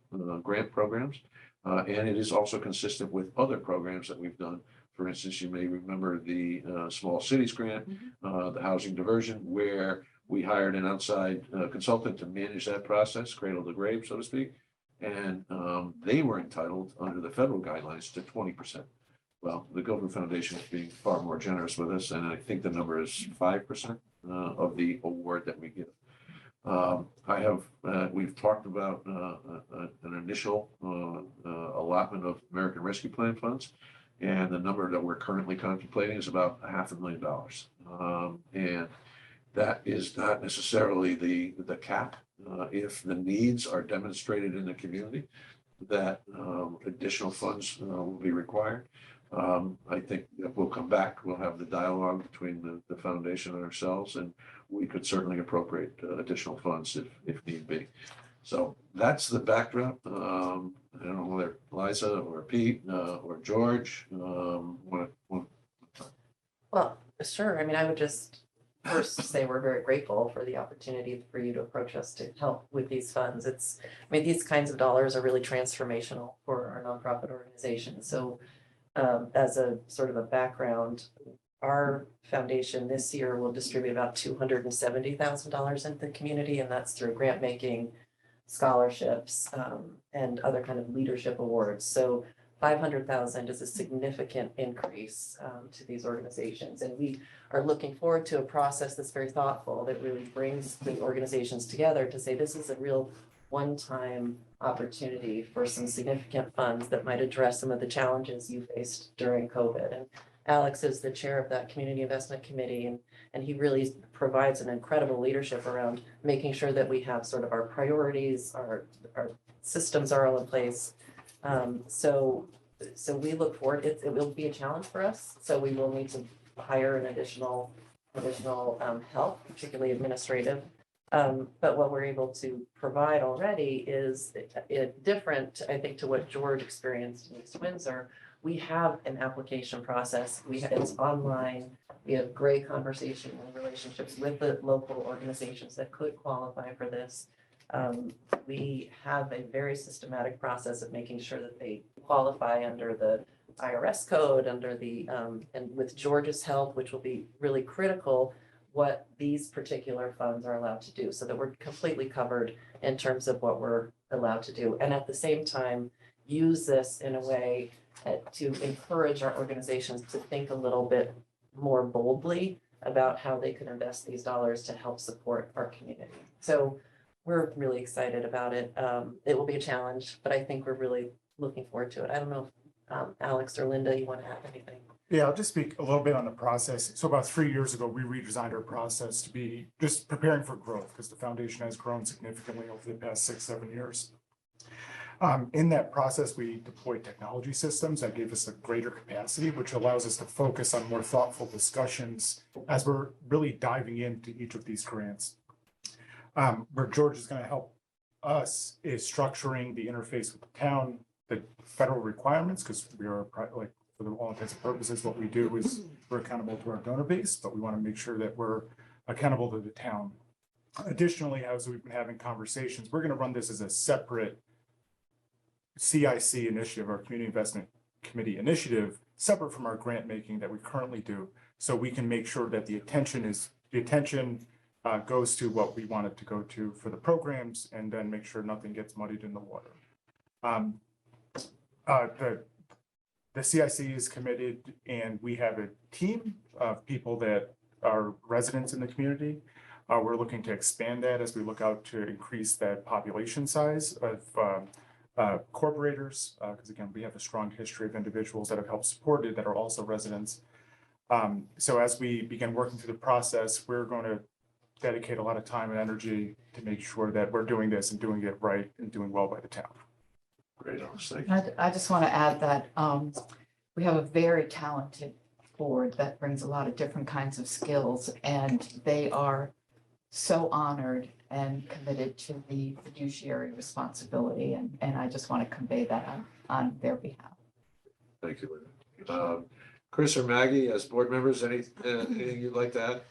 grant programs. And it is also consistent with other programs that we've done. For instance, you may remember the Small Cities Grant, the housing diversion, where we hired an outside consultant to manage that process, cradle to grave, so to speak. And they were entitled under the federal guidelines to 20%. Well, the Guilford Foundation is being far more generous with us, and I think the number is 5% of the award that we give. We've talked about an initial allotment of American Rescue Plan funds, and the number that we're currently contemplating is about $500,000. And that is not necessarily the cap. If the needs are demonstrated in the community, that additional funds will be required. I think that we'll come back. We'll have the dialogue between the foundation and ourselves, and we could certainly appropriate additional funds if need be. So that's the backdrop. I don't know whether Liza or Pete or George want to. Well, sure. I mean, I would just first say we're very grateful for the opportunity for you to approach us to help with these funds. These kinds of dollars are really transformational for our nonprofit organization. So as a sort of a background, our foundation this year will distribute about $270,000 into the community, and that's through grant making, scholarships, and other kind of leadership awards. So 500,000 is a significant increase to these organizations, and we are looking forward to a process that's very thoughtful, that really brings the organizations together to say this is a real one-time opportunity for some significant funds that might address some of the challenges you faced during COVID. And Alex is the chair of that community investment committee, and he really provides an incredible leadership around making sure that we have sort of our priorities, our systems are all in place. So we look forward, it will be a challenge for us. So we will need to hire an additional help, particularly administrative. But what we're able to provide already is different, I think, to what George experienced in East Windsor. We have an application process. It's online. We have great conversation and relationships with the local organizations that could qualify for this. We have a very systematic process of making sure that they qualify under the IRS code, under the, and with George's help, which will be really critical, what these particular funds are allowed to do, so that we're completely covered in terms of what we're allowed to do. And at the same time, use this in a way to encourage our organizations to think a little bit more boldly about how they can invest these dollars to help support our community. So we're really excited about it. It will be a challenge, but I think we're really looking forward to it. I don't know if Alex or Linda, you want to add anything? Yeah, I'll just speak a little bit on the process. So about 3 years ago, we redesigned our process to be just preparing for growth, because the foundation has grown significantly over the past 6-7 years. In that process, we deployed technology systems that gave us a greater capacity, which allows us to focus on more thoughtful discussions as we're really diving into each of these grants. Where George is going to help us is structuring the interface with the town, the federal requirements, because we are like, for all intents and purposes, what we do is we're accountable to our donor base, but we want to make sure that we're accountable to the town. Additionally, as we've been having conversations, we're going to run this as a separate CIC initiative, our Community Investment Committee initiative, separate from our grant making that we currently do. So we can make sure that the attention goes to what we want it to go to for the programs, and then make sure nothing gets muddied in the water. The CIC is committed, and we have a team of people that are residents in the community. We're looking to expand that as we look out to increase that population size of corporators, because again, we have a strong history of individuals that have helped support it that are also residents. So as we begin working through the process, we're going to dedicate a lot of time and energy to make sure that we're doing this and doing it right and doing well by the town. Great, thank you. I just want to add that we have a very talented board that brings a lot of different kinds of skills, and they are so honored and committed to the fiduciary responsibility, and I just want to convey that on their behalf. Thank you, Linda. Chris or Maggie, as board members, anything you'd like to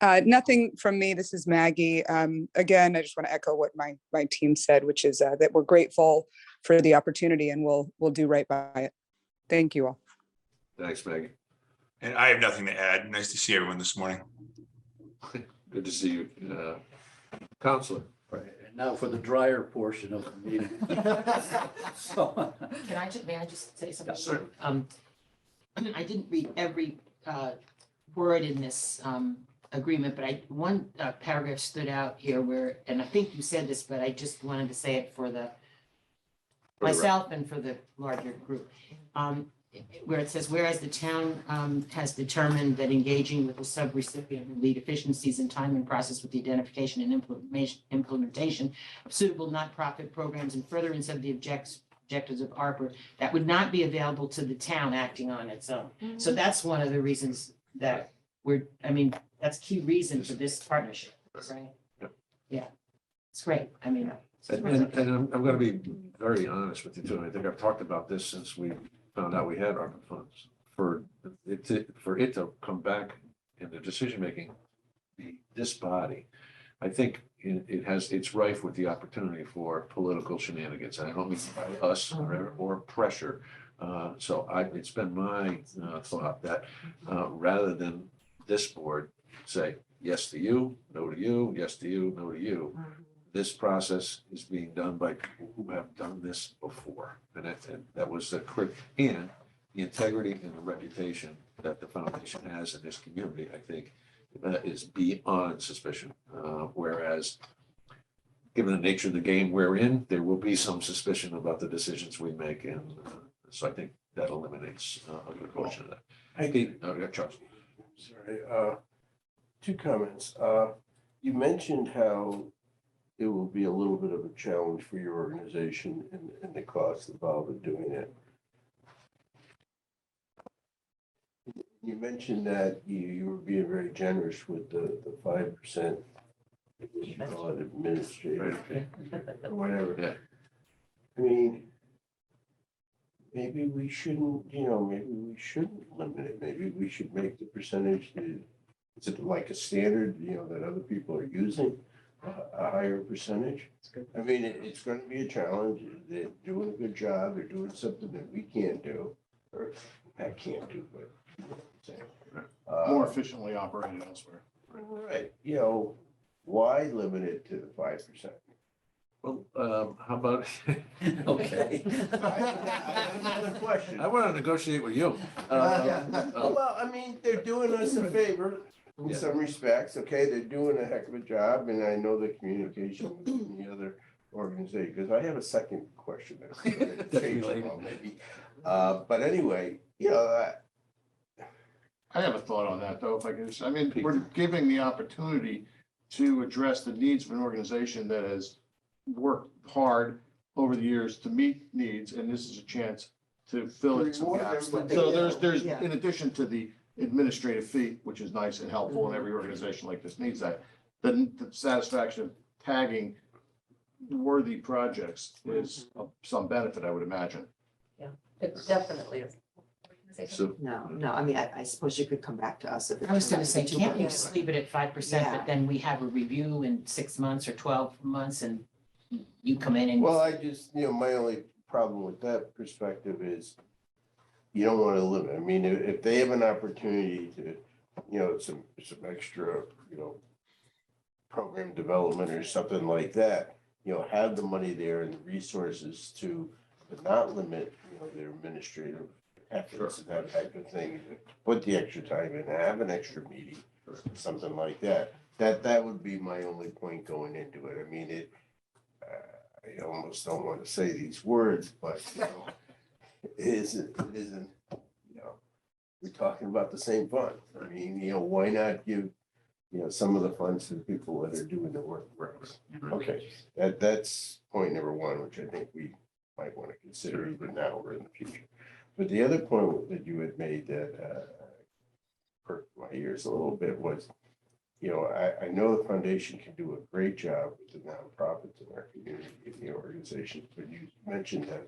add? Nothing from me. This is Maggie. Again, I just want to echo what my team said, which is that we're grateful for the opportunity, and we'll do right by it. Thank you all. Thanks, Maggie. And I have nothing to add. Nice to see everyone this morning. Good to see you, Counselor. Right, and now for the drier portion of the meeting. So, May I just say something? Yes, sir. I didn't read every word in this agreement, but one paragraph stood out here where, and I think you said this, but I just wanted to say it for myself and for the larger group. Where it says, whereas the town has determined that engaging with the subrecipient will lead efficiencies in time and process with the identification and implementation of suitable nonprofit programs and furtherance of the objectives of ARPA, that would not be available to the town acting on its own. So that's one of the reasons that that's key reason for this partnership, right? Yeah, it's great. And I'm going to be very honest with you too. I think I've talked about this since we found out we had ARPA funds. For it to come back in the decision making, this body, I think it's rife with the opportunity for political shenanigans, and I don't mean by us or pressure. So it's been my thought that rather than this board say yes to you, no to you, yes to you, no to you, this process is being done by people who have done this before. And that was the and the integrity and the reputation that the foundation has in this community, I think, is beyond suspicion. Whereas, given the nature of the game we're in, there will be some suspicion about the decisions we make. And so I think that eliminates a good portion of that. Charles. Sorry, two comments. You mentioned how it will be a little bit of a challenge for your organization and the cost involved in doing it. You mentioned that you were being very generous with the 5%. You call it administrative or whatever. Yeah. I mean, maybe we shouldn't limit it. Maybe we should make the percentage, is it like a standard, that other people are using? A higher percentage. I mean, it's going to be a challenge. They're doing a good job. They're doing something that we can't do, or I can't do, but More efficiently operated elsewhere. Right. Why limit it to the 5%? Well, how about? Okay. Another question. I want to negotiate with you. Well, I mean, they're doing us a favor in Yeah. some respects. Okay, they're doing a heck of a job, and I know the communication with the other organization. Because I have a second question. That's gonna change it, maybe. But anyway, I have a thought on that, though, if I can just, we're giving the opportunity to address the needs of an organization that has worked hard over the years to meet needs, and this is a chance to fill in some gaps. So there's, in addition to the administrative fee, which is nice and helpful, and every organization like this needs that, the satisfaction of tagging worthy projects is of some benefit, I would imagine. Yeah, it definitely is. So, No, I suppose you could come back to us. If it I was turned gonna out say, to be can't too you much. just leave it at 5%, Yeah. but then we have a review in 6 months or 12 months and you come in and. well, I just, my only problem with that perspective is you don't want to limit. I mean, if they have an opportunity to, some extra, program development or something like that, have the money there and the resources to, but not limit, their administrative efforts and that type of thing. Put the extra time in, have an extra meeting, something like that. That would be my only point going into it. I mean, I almost don't want to say these words, but, it isn't, we're talking about the same fund. I mean, why not give, some of the funds to the people that are doing the work for us? Okay, that's point number one, which I think we might want to consider either now or in the future. But the other point that you had made that perked my ears a little bit was, I know the foundation can do a great job with the nonprofits in our community, in the organizations, but you mentioned that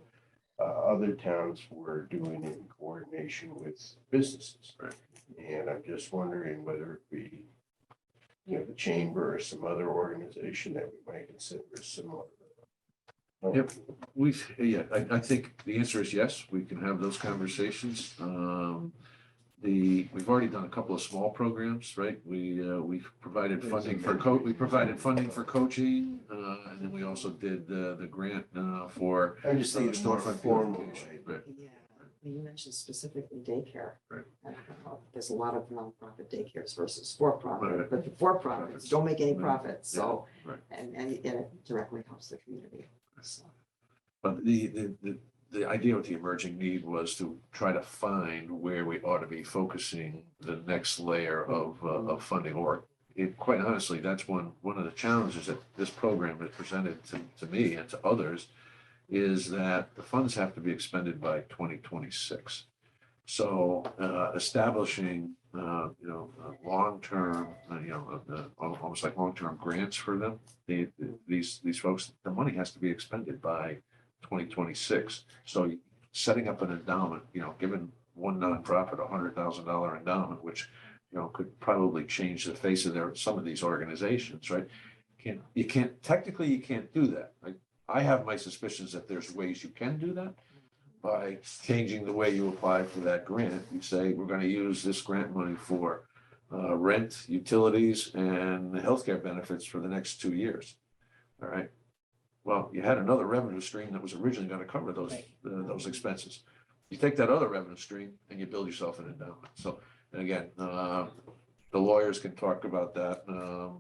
other towns were doing it in coordination with businesses. Right. And I'm just wondering whether it be, the chamber or some other organization that we might consider similar. Yep, I think the answer is yes, we can have those conversations. We've already done a couple of small programs, right? We've provided funding for coaching, and then we also did the grant for. I'm just thinking more formal. Right. Yeah, you mentioned specifically daycare. Right. I don't know, there's a lot of nonprofit daycares versus for-profit, Right. but the for-profits don't make any profits, so, Right. and it directly helps the community, so. But the idea with the emerging need was to try to find where we ought to be focusing the next layer of funding, or quite honestly, that's one of the challenges that this program has presented to me and to others, is that the funds have to be expended by 2026. So establishing, long-term, almost like long-term grants for them, these folks, the money has to be expended by 2026. So setting up an endowment, giving one nonprofit $100,000 endowment, which, could probably change the face of some of these organizations, right? You can't do that. Right? I have my suspicions that there's ways you can do that by changing the way you apply for that grant. You say, we're going to use this grant money for rent, utilities, and healthcare benefits for the next 2 years. All right. Well, you had another revenue stream that was originally going to cover those expenses. You take that other revenue stream and you build yourself an endowment. So, and again, the lawyers can talk about that,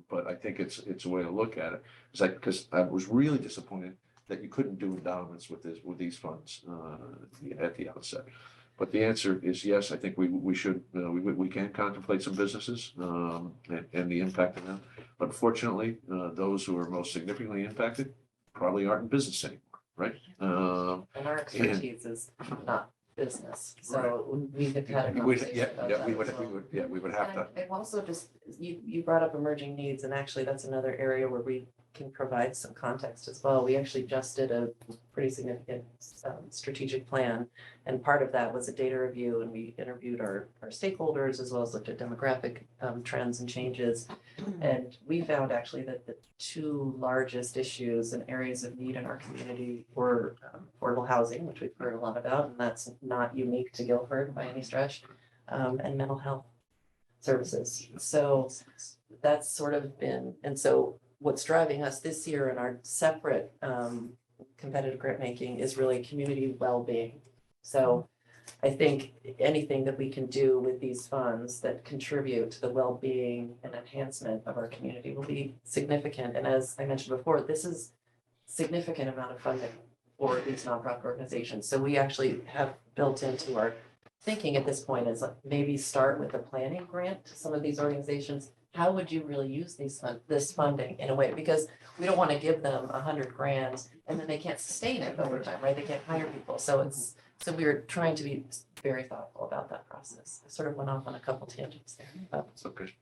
but I think it's a way to look at it. Because I was really disappointed that you couldn't do endowments with these funds at the outset. But the answer is yes. I think we should we can contemplate some businesses and the impact of them. But fortunately, those who are most significantly impacted probably aren't in business anymore, right? And our expertise is not business, so we have had a conversation about that. We would have to. And also just, you brought up emerging needs, and actually that's another area where we can provide some context as well. We actually just did a pretty significant strategic plan, and part of that was a data review, and we interviewed our stakeholders as well as looked at demographic trends and changes. And we found actually that the two largest issues and areas of need in our community were affordable housing, which we've heard a lot about, and that's not unique to Guilford by any stretch, and mental health services. So that's sort of been, and so what's driving us this year in our separate competitive grant making is really community well-being. So I think anything that we can do with these funds that contribute to the well-being and enhancement of our community will be significant. And as I mentioned before, this is significant amount of funding for these nonprofit organizations. So we actually have built into our thinking at this point is like maybe start with a planning grant to some of these organizations. How would you really use this funding in a way? Because we don't want to give them $100,000 and then they can't sustain it over time, right? They can't hire people. So we're trying to be very thoughtful about that process. I sort of went off on a couple tangents there. But. It's okay.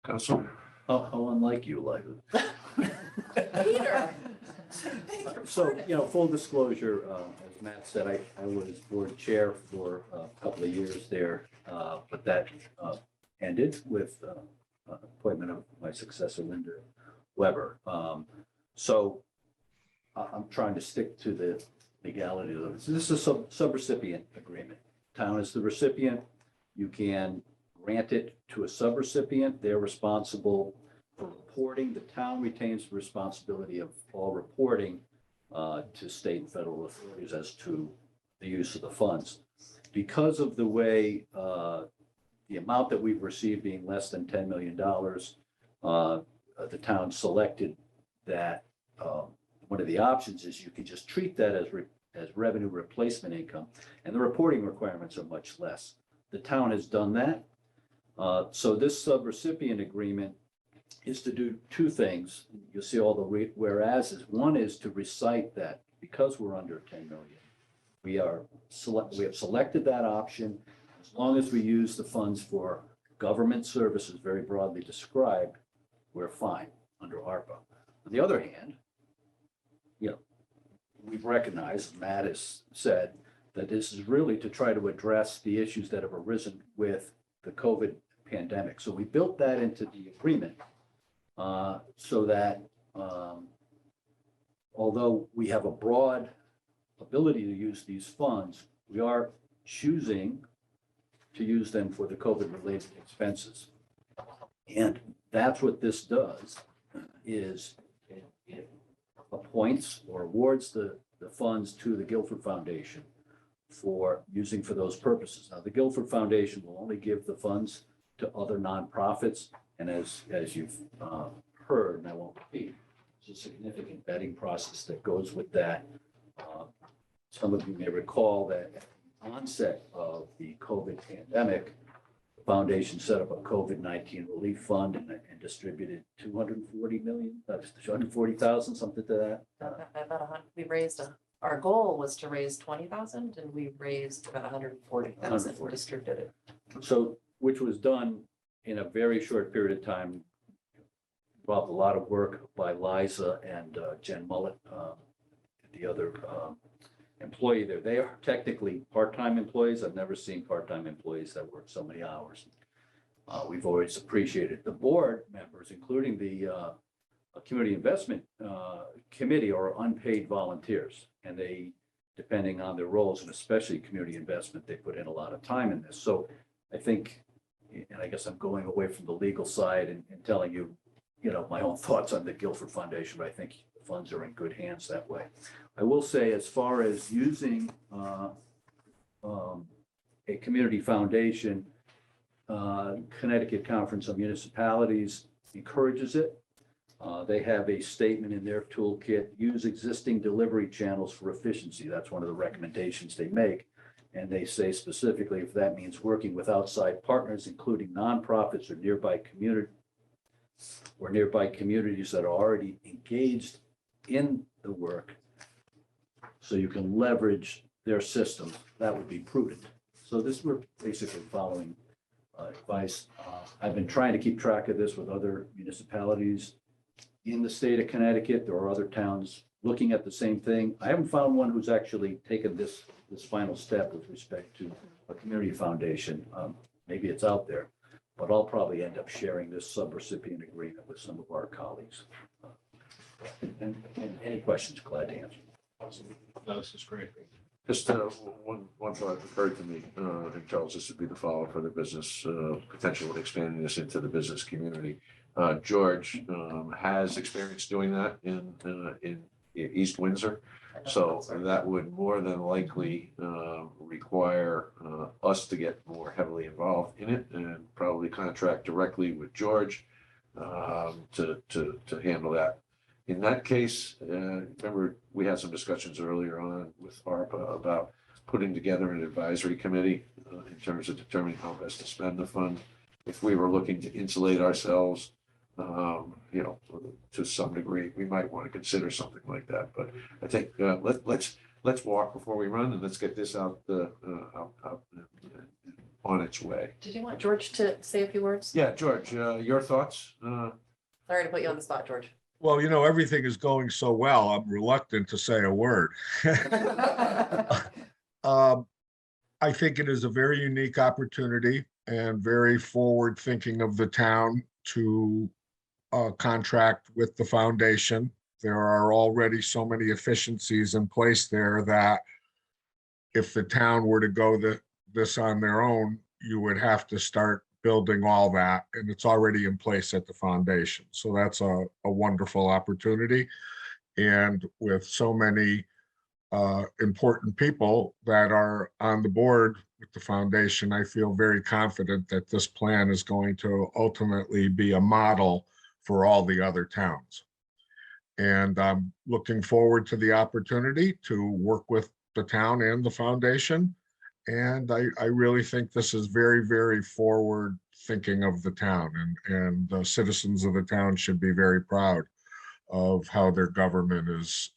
Councilor? How unlike you, Liza. Peter. So, full disclosure, as Matt said, I was board chair for a couple of years there, but that ended with appointment of my successor, Linda Weber. So I'm trying to stick to the legality of this. This is a subrecipient agreement. Town is the recipient. You can grant it to a subrecipient. They're responsible for reporting. The town retains the responsibility of all reporting to state and federal authorities as to the use of the funds. Because of the way the amount that we've received being less than $10 million, the town selected that one of the options is you can just treat that as revenue replacement income, and the reporting requirements are much less. The town has done that. So this subrecipient agreement is to do two things. You'll see all the whereases. One is to recite that because we're under 10 million, we have selected that option. As long as we use the funds for government services, very broadly described, we're fine under ARPA. On the other hand, we've recognized, Matt has said, that this is really to try to address the issues that have arisen with the COVID pandemic. So we built that into the agreement so that although we have a broad ability to use these funds, we are choosing to use them for the COVID-related expenses. And that's what this does, is it appoints or awards the funds to the Guilford Foundation for using for those purposes. Now, the Guilford Foundation will only give the funds to other nonprofits. And as you've heard, and I won't repeat, there's a significant vetting process that goes with that. Some of you may recall that at the onset of the COVID pandemic, the foundation set up a COVID-19 relief fund and distributed 240 million, 240,000, something to that. About 100, we raised, our goal was to raise 20,000 and we raised about 140,000 distributed. So, which was done in a very short period of time, involved a lot of work by Liza and Jen Mullet, the other employee there. They are technically part-time employees. I've never seen part-time employees that work so many hours. We've always appreciated the board members, including the Community Investment Committee, are unpaid volunteers. And they, depending on their roles, and especially community investment, they put in a lot of time in this. So I think, and I guess I'm going away from the legal side and telling you, my own thoughts on the Guilford Foundation, but I think the funds are in good hands that way. I will say, as far as using a community foundation, Connecticut Conference of Municipalities encourages it. They have a statement in their toolkit: use existing delivery channels for efficiency. That's one of the recommendations they make. And they say specifically, if that means working with outside partners, including nonprofits or nearby communities that are already engaged in the work, so you can leverage their system, that would be prudent. So this, we're basically following advice. I've been trying to keep track of this with other municipalities in the state of Connecticut. There are other towns looking at the same thing. I haven't found one who's actually taken this final step with respect to a community foundation. Maybe it's out there, but I'll probably end up sharing this subrecipient agreement with some of our colleagues. And any questions, glad to answer. No, this is great. Just one thought occurred to me, and Charles, this would be the follow-up for the business, potential of expanding this into the business community. George has experience doing that in East Windsor. So that would more than likely require us to get more heavily involved in it and probably contract directly with George to handle that. In that case, remember, we had some discussions earlier on with ARPA about putting together an advisory committee in terms of determining how best to spend the fund. If we were looking to insulate ourselves, to some degree, we might want to consider something like that. But I think let's walk before we run, and let's get this out on its way. Did you want George to say a few words? Yeah, George, your thoughts? Sorry to put you on the spot, George. Well, everything is going so well, I'm reluctant to say a word. I think it is a very unique opportunity and very forward thinking of the town to contract with the foundation there are already so many efficiencies in place there that if the town were to go this on their own, you would have to start building all that, and it's already in place at the foundation. So that's a wonderful opportunity. And with so many important people that are on the board with the foundation, I feel very confident that this plan is going to ultimately be a model for all the other towns. And I'm looking forward to the opportunity to work with the town and the foundation. And I really think this is very, very forward thinking of the town, and the citizens of the town should be very proud of how their government is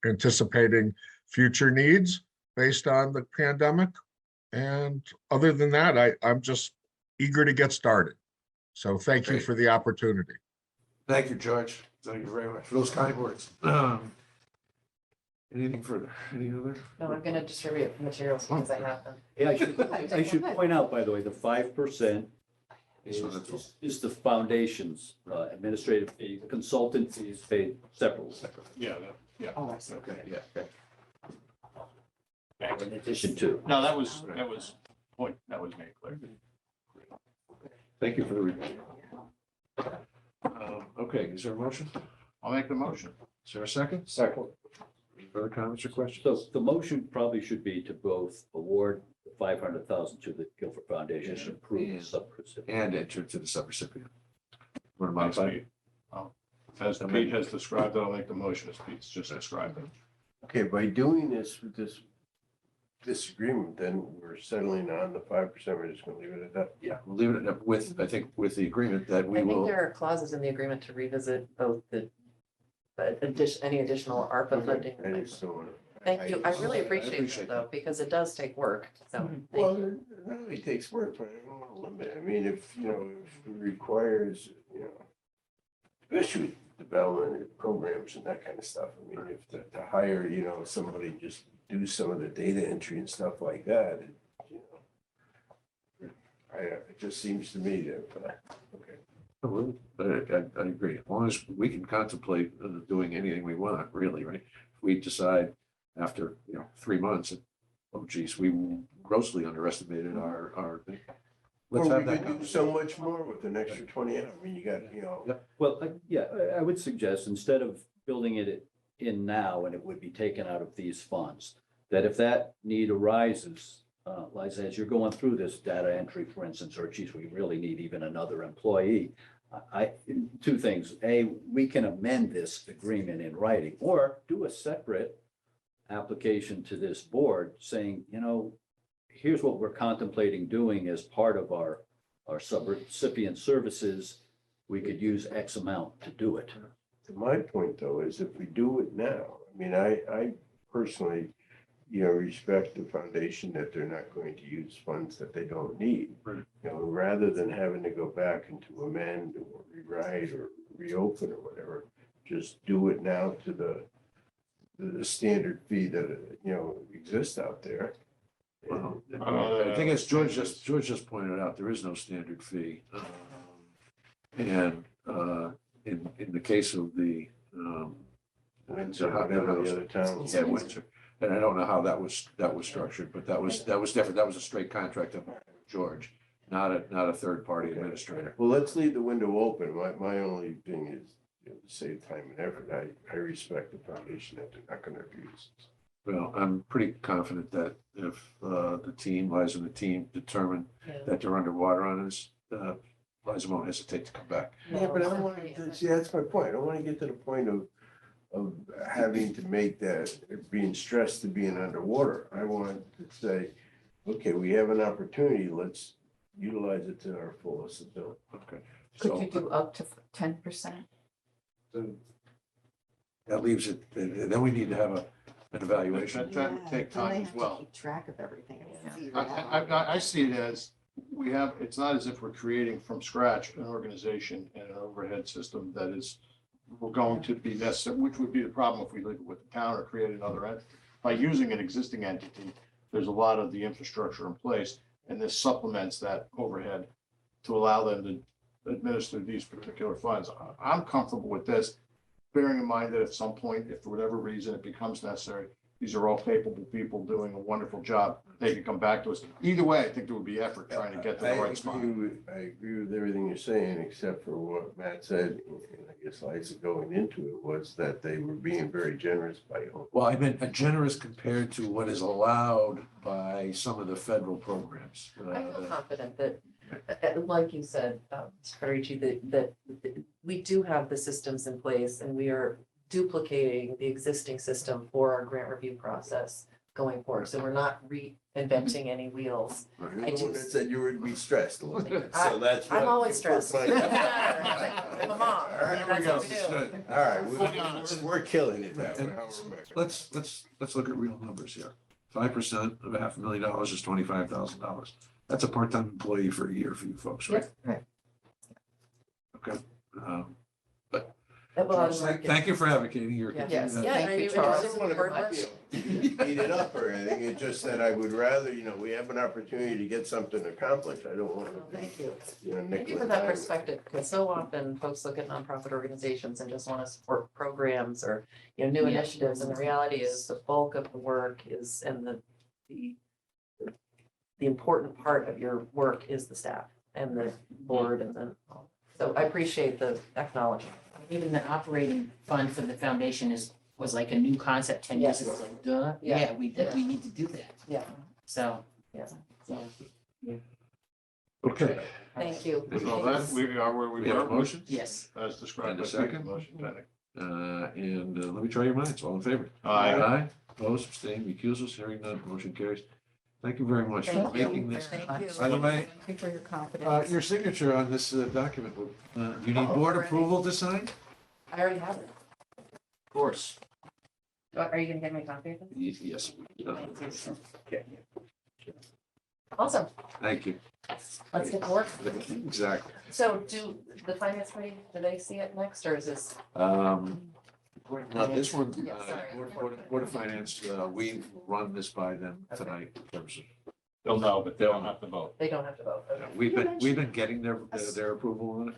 anticipating future needs based on the pandemic. And other than that, I'm just eager to get started. So thank you Great. for the opportunity. Thank you, George. Thank you very much for those kind words. Anything further? Any other? No, I'm gonna distribute materials once I have them. Yeah, I should point out, by the way, the 5% So that's- is the foundation's administrative fee, the consultant fees paid separately. Yeah, yeah. Oh, I see. Okay, yeah. In addition to. No, that was made clear. Thank you for the review. Okay, is there a motion? I'll make the motion. Is there a second? Second. Any further comments or questions? So the motion probably should be to both award the 500,000 to the Guilford Foundation and approve the subrecipient. And enter to the subrecipient. Want to Thanks, modify? Pete. As Pete has described it, I'll make the motion as Pete's just described it. Okay, by doing this with this agreement, then we're settling on the 5%. We're just gonna leave it at that. Yeah, we'll leave it at with, I think, with the agreement that we I think will. there are clauses in the agreement to revisit both the any additional ARPA funding. I just don't wanna. Thank you. I really appreciate appreciate it though, because it does take work. So thank Well, you. it not only takes work, but I don't wanna limit. I mean, if, if it requires, especially with development and programs and that kind of stuff. I mean, if to hire, somebody just do some of the data entry and stuff like that, it just seems to me that, okay. I agree. As long as we can contemplate doing anything we want, really, right? If we decide after, 3 months, oh geez, we grossly underestimated our thing. Let's Well, have we that. could do so much more with an extra 20 hours. I mean, you got, Well, I would suggest instead of building it in now and it would be taken out of these funds, that if that need arises, Liza, as you're going through this data entry, for instance, or geez, we really need even another employee. Two things. A, we can amend this agreement in writing or do a separate application to this board saying, here's what we're contemplating doing as part of our subrecipient services. We could use X amount to do it. my point though is if we do it now, I mean, I personally, respect the foundation that they're not going to use funds that they don't need. Right. Rather than having to go back and to amend or rewrite or reopen or whatever, just do it now to the standard fee that, exists out there. Well, I think as George just pointed out, there is no standard fee. And in the case of the Windsor, whatever the other towns. Yeah, Windsor. And I don't know how that was structured, but that was different. That was a straight contract of George, not a third party administrator. Well, let's leave the window open. My only thing is, to save time and effort. I respect the foundation that they're not gonna abuse. Well, I'm pretty confident that if the team, Liza and the team determine that they're underwater on this, Liza won't hesitate to come back. Yeah, but I don't want to, see, that's my point. I don't want to get to the point of having to make that, being stressed to being underwater. I want to say, okay, we have an opportunity, let's utilize it to our fullest ability. Okay. Could So you do up to 10%? that leaves it, and then we need to have an evaluation. That would take Then they time as have to well. keep track of everything and figure it out. I see it as, it's not as if we're creating from scratch an organization and an overhead system that is, we're going to be necessary, which would be the problem if we leave it with the town or create another entity. By using an existing entity, there's a lot of the infrastructure in place, and this supplements that overhead to allow them to administer these particular funds. I'm comfortable with this. bearing in mind that at some point, if for whatever reason it becomes necessary, these are all capable people doing a wonderful job. They can come back to us. Either way, I think there would be effort trying to get to the right spot. I agree with everything you're saying, except for what Matt said, and I guess Liza going into it, was that they were being very generous by home. Well, I meant generous compared to what is allowed by some of the federal programs. I feel confident that, like you said, Mr. Federici, that we do have the systems in place and we are duplicating the existing system for our grant review process going forward. So we're not reinventing any wheels. I just said you would be stressed a little bit, so that's. I'm what- always stressed. I'm a mom. That's what we do. All right, we're killing it now. Let's look at real numbers here. 5% of $500,000 is $25,000. That's a part-time employee for a year for you folks, right? Right. Okay. Well, I was working. Thank you for advocating your. Yes, continued- yeah, Thank are you, you Charles. interested in board work? Beat it up or anything, it's just that I would rather, we have an opportunity to get something accomplished, I don't want to. Thank you. Nick Thank you for with that time. perspective, because so often folks look at nonprofit organizations and just want to support programs or, new initiatives, and the reality is the bulk of the work is, and the important part of your work is the staff and the board and the, so I appreciate the acknowledgement. Even the operating fund for the foundation was like a new concept 10 years ago, like, duh, Yeah. we need to do that. Yeah. So, Yeah. Okay. Thank you. So that, we are where we We have a were. motion? yes. As described. And a by Steve. second? Motion pending. And let me try your minds. All in favor? Aye. Aye. Opposed, abstained, recusals, hearing none, motion carries. Thank you very much for Thank you. making this. Thank you. By the way, Thank you for your confidence. your signature on this document, you need board already. approval to sign? I already have it. Of course. Are you gonna get me a copy of it? Yes. Awesome. Thank you. Let's get to work. Exactly. So do the finance committee, do they see it next or is this? Now, this one, Yeah, sorry. Board of Finance, we run this by them tonight in terms of. They'll know, but they don't have to vote. They don't have to vote. Okay. We've been getting their approval on it,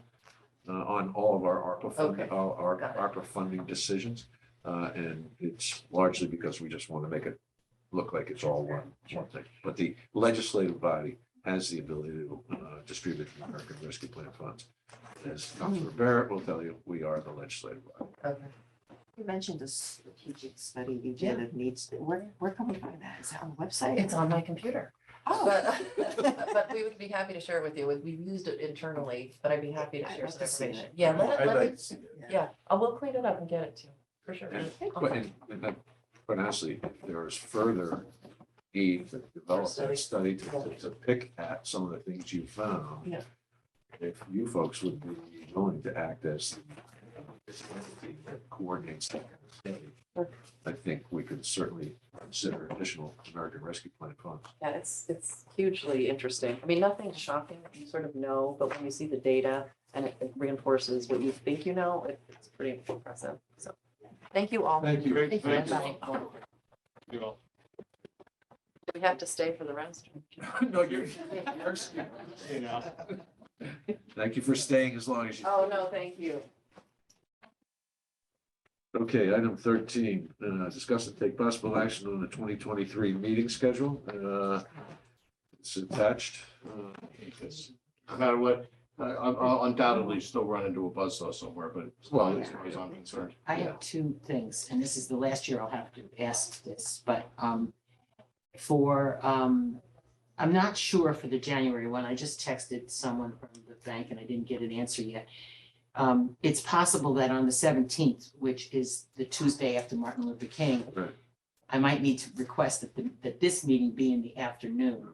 on all of our ARPA funding, Okay. our Got it. ARPA funding decisions. And it's largely because we just want to make it look like it's all one thing. But the legislative body has the ability to distribute the American Rescue Plan funds. As Councilor Barrett will tell you, we are the legislative body. Okay. You mentioned a strategic study you did of needs. Where can we find that? Is that on the website? It's on my computer. Oh. But we would be happy to share it with you. We've used it internally, but I'd be happy to I'd share like some to see information. it. Yeah, I'd let like me, to see that. yeah, I will clean it up and get it to you, for sure. And quite honestly, if there is further need to develop that study to pick at some of the things you found. Yeah. If you folks would be willing to act as this entity that coordinates that kind of study, I think we could certainly consider additional American Rescue Plan funds. Yeah, it's hugely interesting. I mean, nothing shocking that you sort of know, but when you see the data and it reinforces what you think you know, it's pretty impressive. So, thank you all. Thank you. Thank you. Thank you. Bye. You know. Do we have to stay for the rest? No, you're Thank you for staying as long as you. Oh, no, thank you. Okay, item 13, discuss and take possible action on the 2023 meeting schedule. It's attached. No matter what, I'll undoubtedly still run into a buzzsaw somewhere, but as long as I'm concerned. I have two things, and this is the last year I'll have to ask this, but I'm not sure for the January one. I just texted someone from the bank and I didn't get an answer yet. It's possible that on the 17th, which is the Tuesday after Martin Luther King, Right. I might need to request that this meeting be in the afternoon.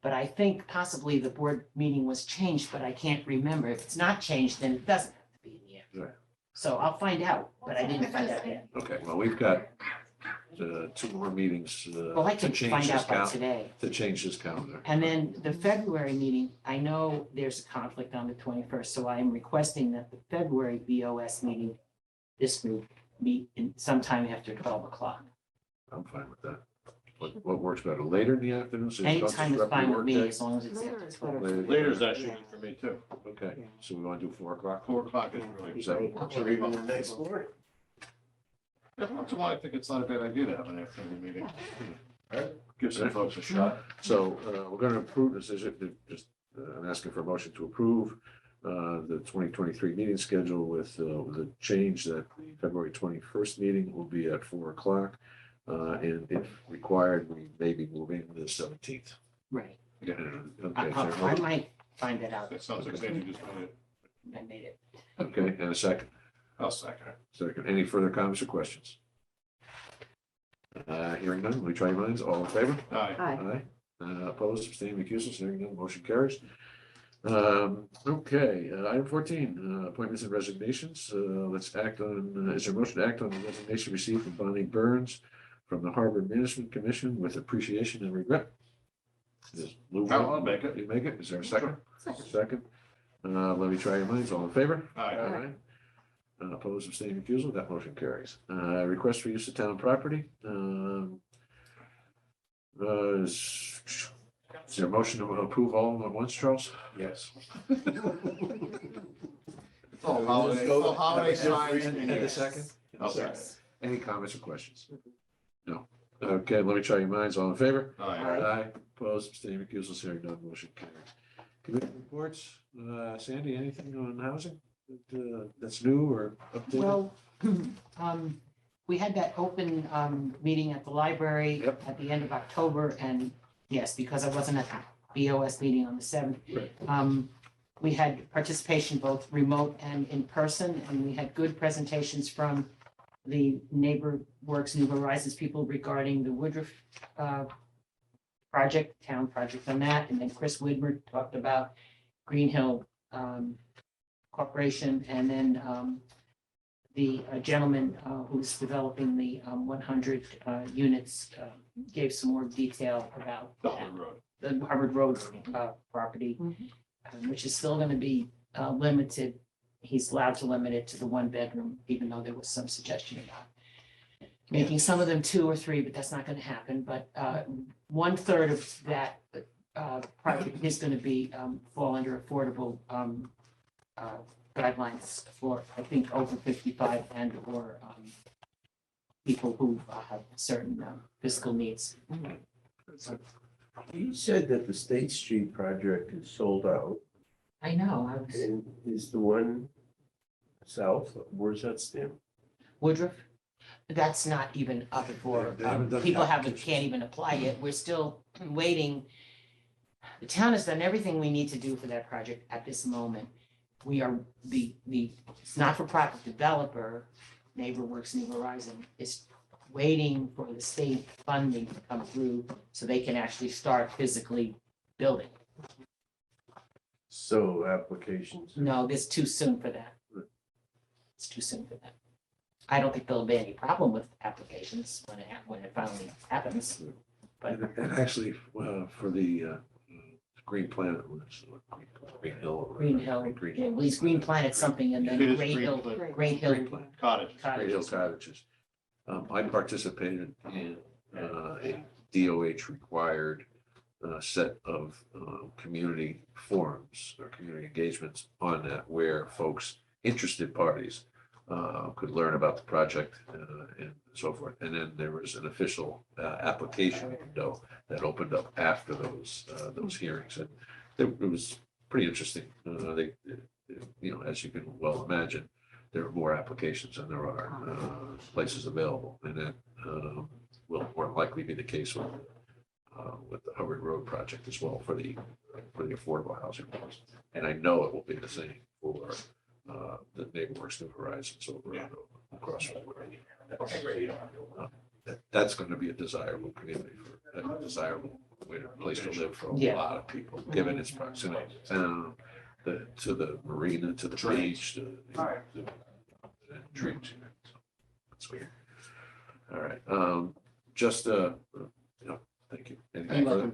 But I think possibly the board meeting was changed, but I can't remember. If it's not changed, then it doesn't have to be in the afternoon. Right. So I'll find out, but I didn't find out yet. Okay, well, we've got two more meetings Well, I to can change find this out by calendar. today. To change this calendar. And then the February meeting, I know there's a conflict on the 21st, so I am requesting that the February BOS meeting, this group meet in sometime after 12 o'clock. I'm fine with that. What works better, later in the afternoon? so it doesn't Anytime is disrupt your fine with me, workday? as long as it's after 12. Later is actually good for me too. Okay, so we want to do 4 o'clock? 4 o'clock is really. Is that- Or even the next morning. Once in a while, I think it's not a bad idea to have an afternoon meeting. Give some folks a shot. So we're going to approve this, I'm asking for a motion to approve the 2023 meeting schedule with a change that the February 21st meeting will be at 4 o'clock. And if required, we may be moving the 17th. Right. Okay, I is there a I motion? might find that out. That sounds like Sandy just made it. I made it. Okay, and a second. I'll second it. Second, any further comments or questions? Hearing none, will you try your minds? All in favor? Aye. Aye. Opposed, abstaining, recusals, hearing none, motion carries. Okay, item 14, appointments and resignations. Let's act on, is there a motion to act on the resignation received from Bonnie Burns from the Harbor Management Commission with appreciation and regret? Is Lou, I'll make it. You make it? Is there a second? Second. Let me try your minds. All in favor? Aye. Opposed, abstaining, recusal, that motion carries. Request for use of town property. Is there a motion to approve all of them at once, Charles? Yes. All holiday, all holiday signs. And a second? I'll second. Any comments or questions? No. Okay, let me try your minds. All in favor? Aye. Aye. Opposed, abstaining, recusals, hearing none, motion carries. Committee reports, Sandy, anything on housing that's new or updated? Well, we had that open meeting at the library Yep. at the end of October, and yes, because I wasn't at the BOS meeting on the 7th. Right. We had participation both remote and in person, and we had good presentations from the Neighbor Works New Horizons people regarding the Woodruff project, town project on that, and then Chris Widmer talked about Green Hill Corporation, and then the gentleman who's developing the 100 units gave some more detail about the Harvard Road property, which is still going to be limited. He's allowed to limit it to the 1 bedroom, even though there was some suggestion about making some of them 2 or 3, but that's not going to happen. But 1/3 of that project is going to be fall under affordable guidelines for, I think, over 55 and or people who have certain fiscal needs. You said that the State Street project is sold out. I know, I was And is the one south, where's that stand? Woodruff. That's not even up for, They haven't done the people application. can't even apply yet. We're still waiting. The town has done everything we need to do for that project at this moment. We are, the not-for-profit developer, Neighbor Works New Horizon, is waiting for the state funding to come through so they can actually start physically building. So applications. No, it's too soon for that. It's too soon for that. I don't think there'll be any problem with applications when it finally happens. But And actually, for the Green Planet, Green Hill. Green Hill, yeah, at least Green Planet something, and then It is Great Green Hill, Planet. Great Hill Cottage. Great Hill Cottages. Cottages. I participated in a DOH required set of community forums or community engagements on that where folks, interested parties, could learn about the project and so forth. And then there was an official application window that opened up after those hearings. And it was pretty interesting. They, as you can well imagine, there are more applications than there are places available. And that will more likely be the case with the Hubbard Road project as well for the affordable housing. And I know it will be the same for the Neighbor Works New Horizons over across from that's going to be a desirable community for a desirable place to live for a Yeah. lot of people, given its proximity to town, to the marina, to the beach, to the dreams. That's weird. All right, just thank you. Anything You're further?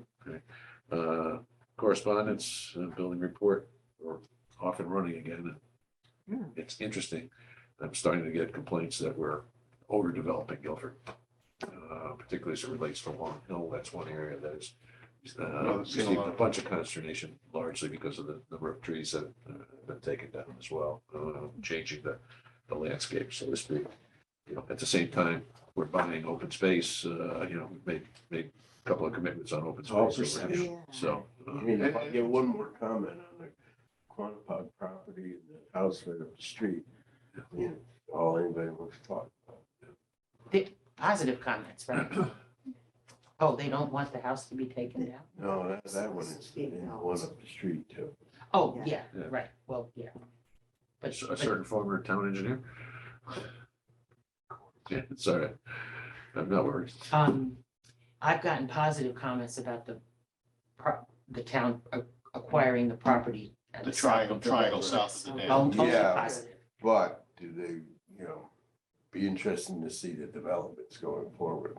Okay. Correspondence, building report, or off and running again. It's interesting. I'm starting to get complaints that we're overdeveloping Guilford, particularly as it relates to Long Hill. That's one area that is received a bunch of consternation, largely because of the number of trees that have been taken down as well, changing the landscape, so to speak. you know, at the same time, we're buying open space, you know, we made a couple of commitments on open space over here. So. I mean, if I get one more comment on the Quantapug property and the house right up the street, I mean, all anybody wants to talk about. Positive comments, right? Oh, they don't want the house to be taken down? No, that one is, and the one up the street too. Oh, yeah, Yeah. right, well, yeah. But, A certain former town engineer? Yeah, it's all right. I'm not worried. I've gotten positive comments about the town acquiring the property. at The south of triangle river. south of the dam. Mostly Yeah. positive. But do they, you know, be interesting to see the developments going forward?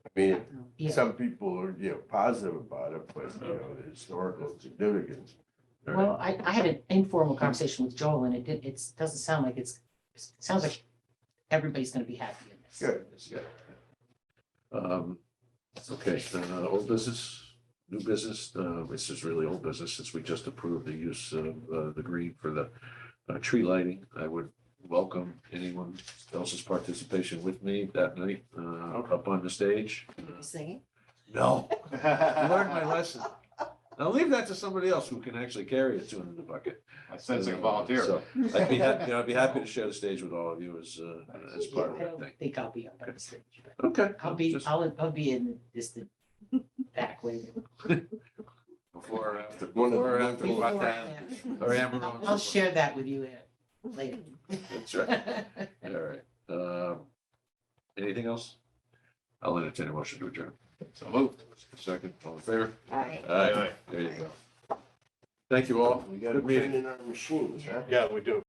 I mean, Yeah. some people are, you know, positive about it, but, you know, the historical significance. Well, I had an informal conversation with Joel and it doesn't sound like it sounds like everybody's gonna be happy in this. Good. It's good. Okay, old business, new business, this is really old business since we just approved the use of the green for the tree lighting. I would welcome anyone else's participation with me that night up on the stage. Singing? No, I learned my lesson. I'll leave that to somebody else who can actually carry a tune in the bucket. I sense like a volunteer. So I'd be happy, you know, I'd be happy to share the stage with all of you as part of I that don't thing. think I'll be up on the stage. but Okay. I'll be in the distant back way. Before or after, One of before or the after, local- Bucktown or Amarillo. I'll share that with you later. That's right. All right. Anything else? I'll entertain a motion to adjourn. So moved. Second, all in favor? Aye. Aye. There you go. Thank you all. We got to Good put meeting. in our machines, huh? Yeah, we do.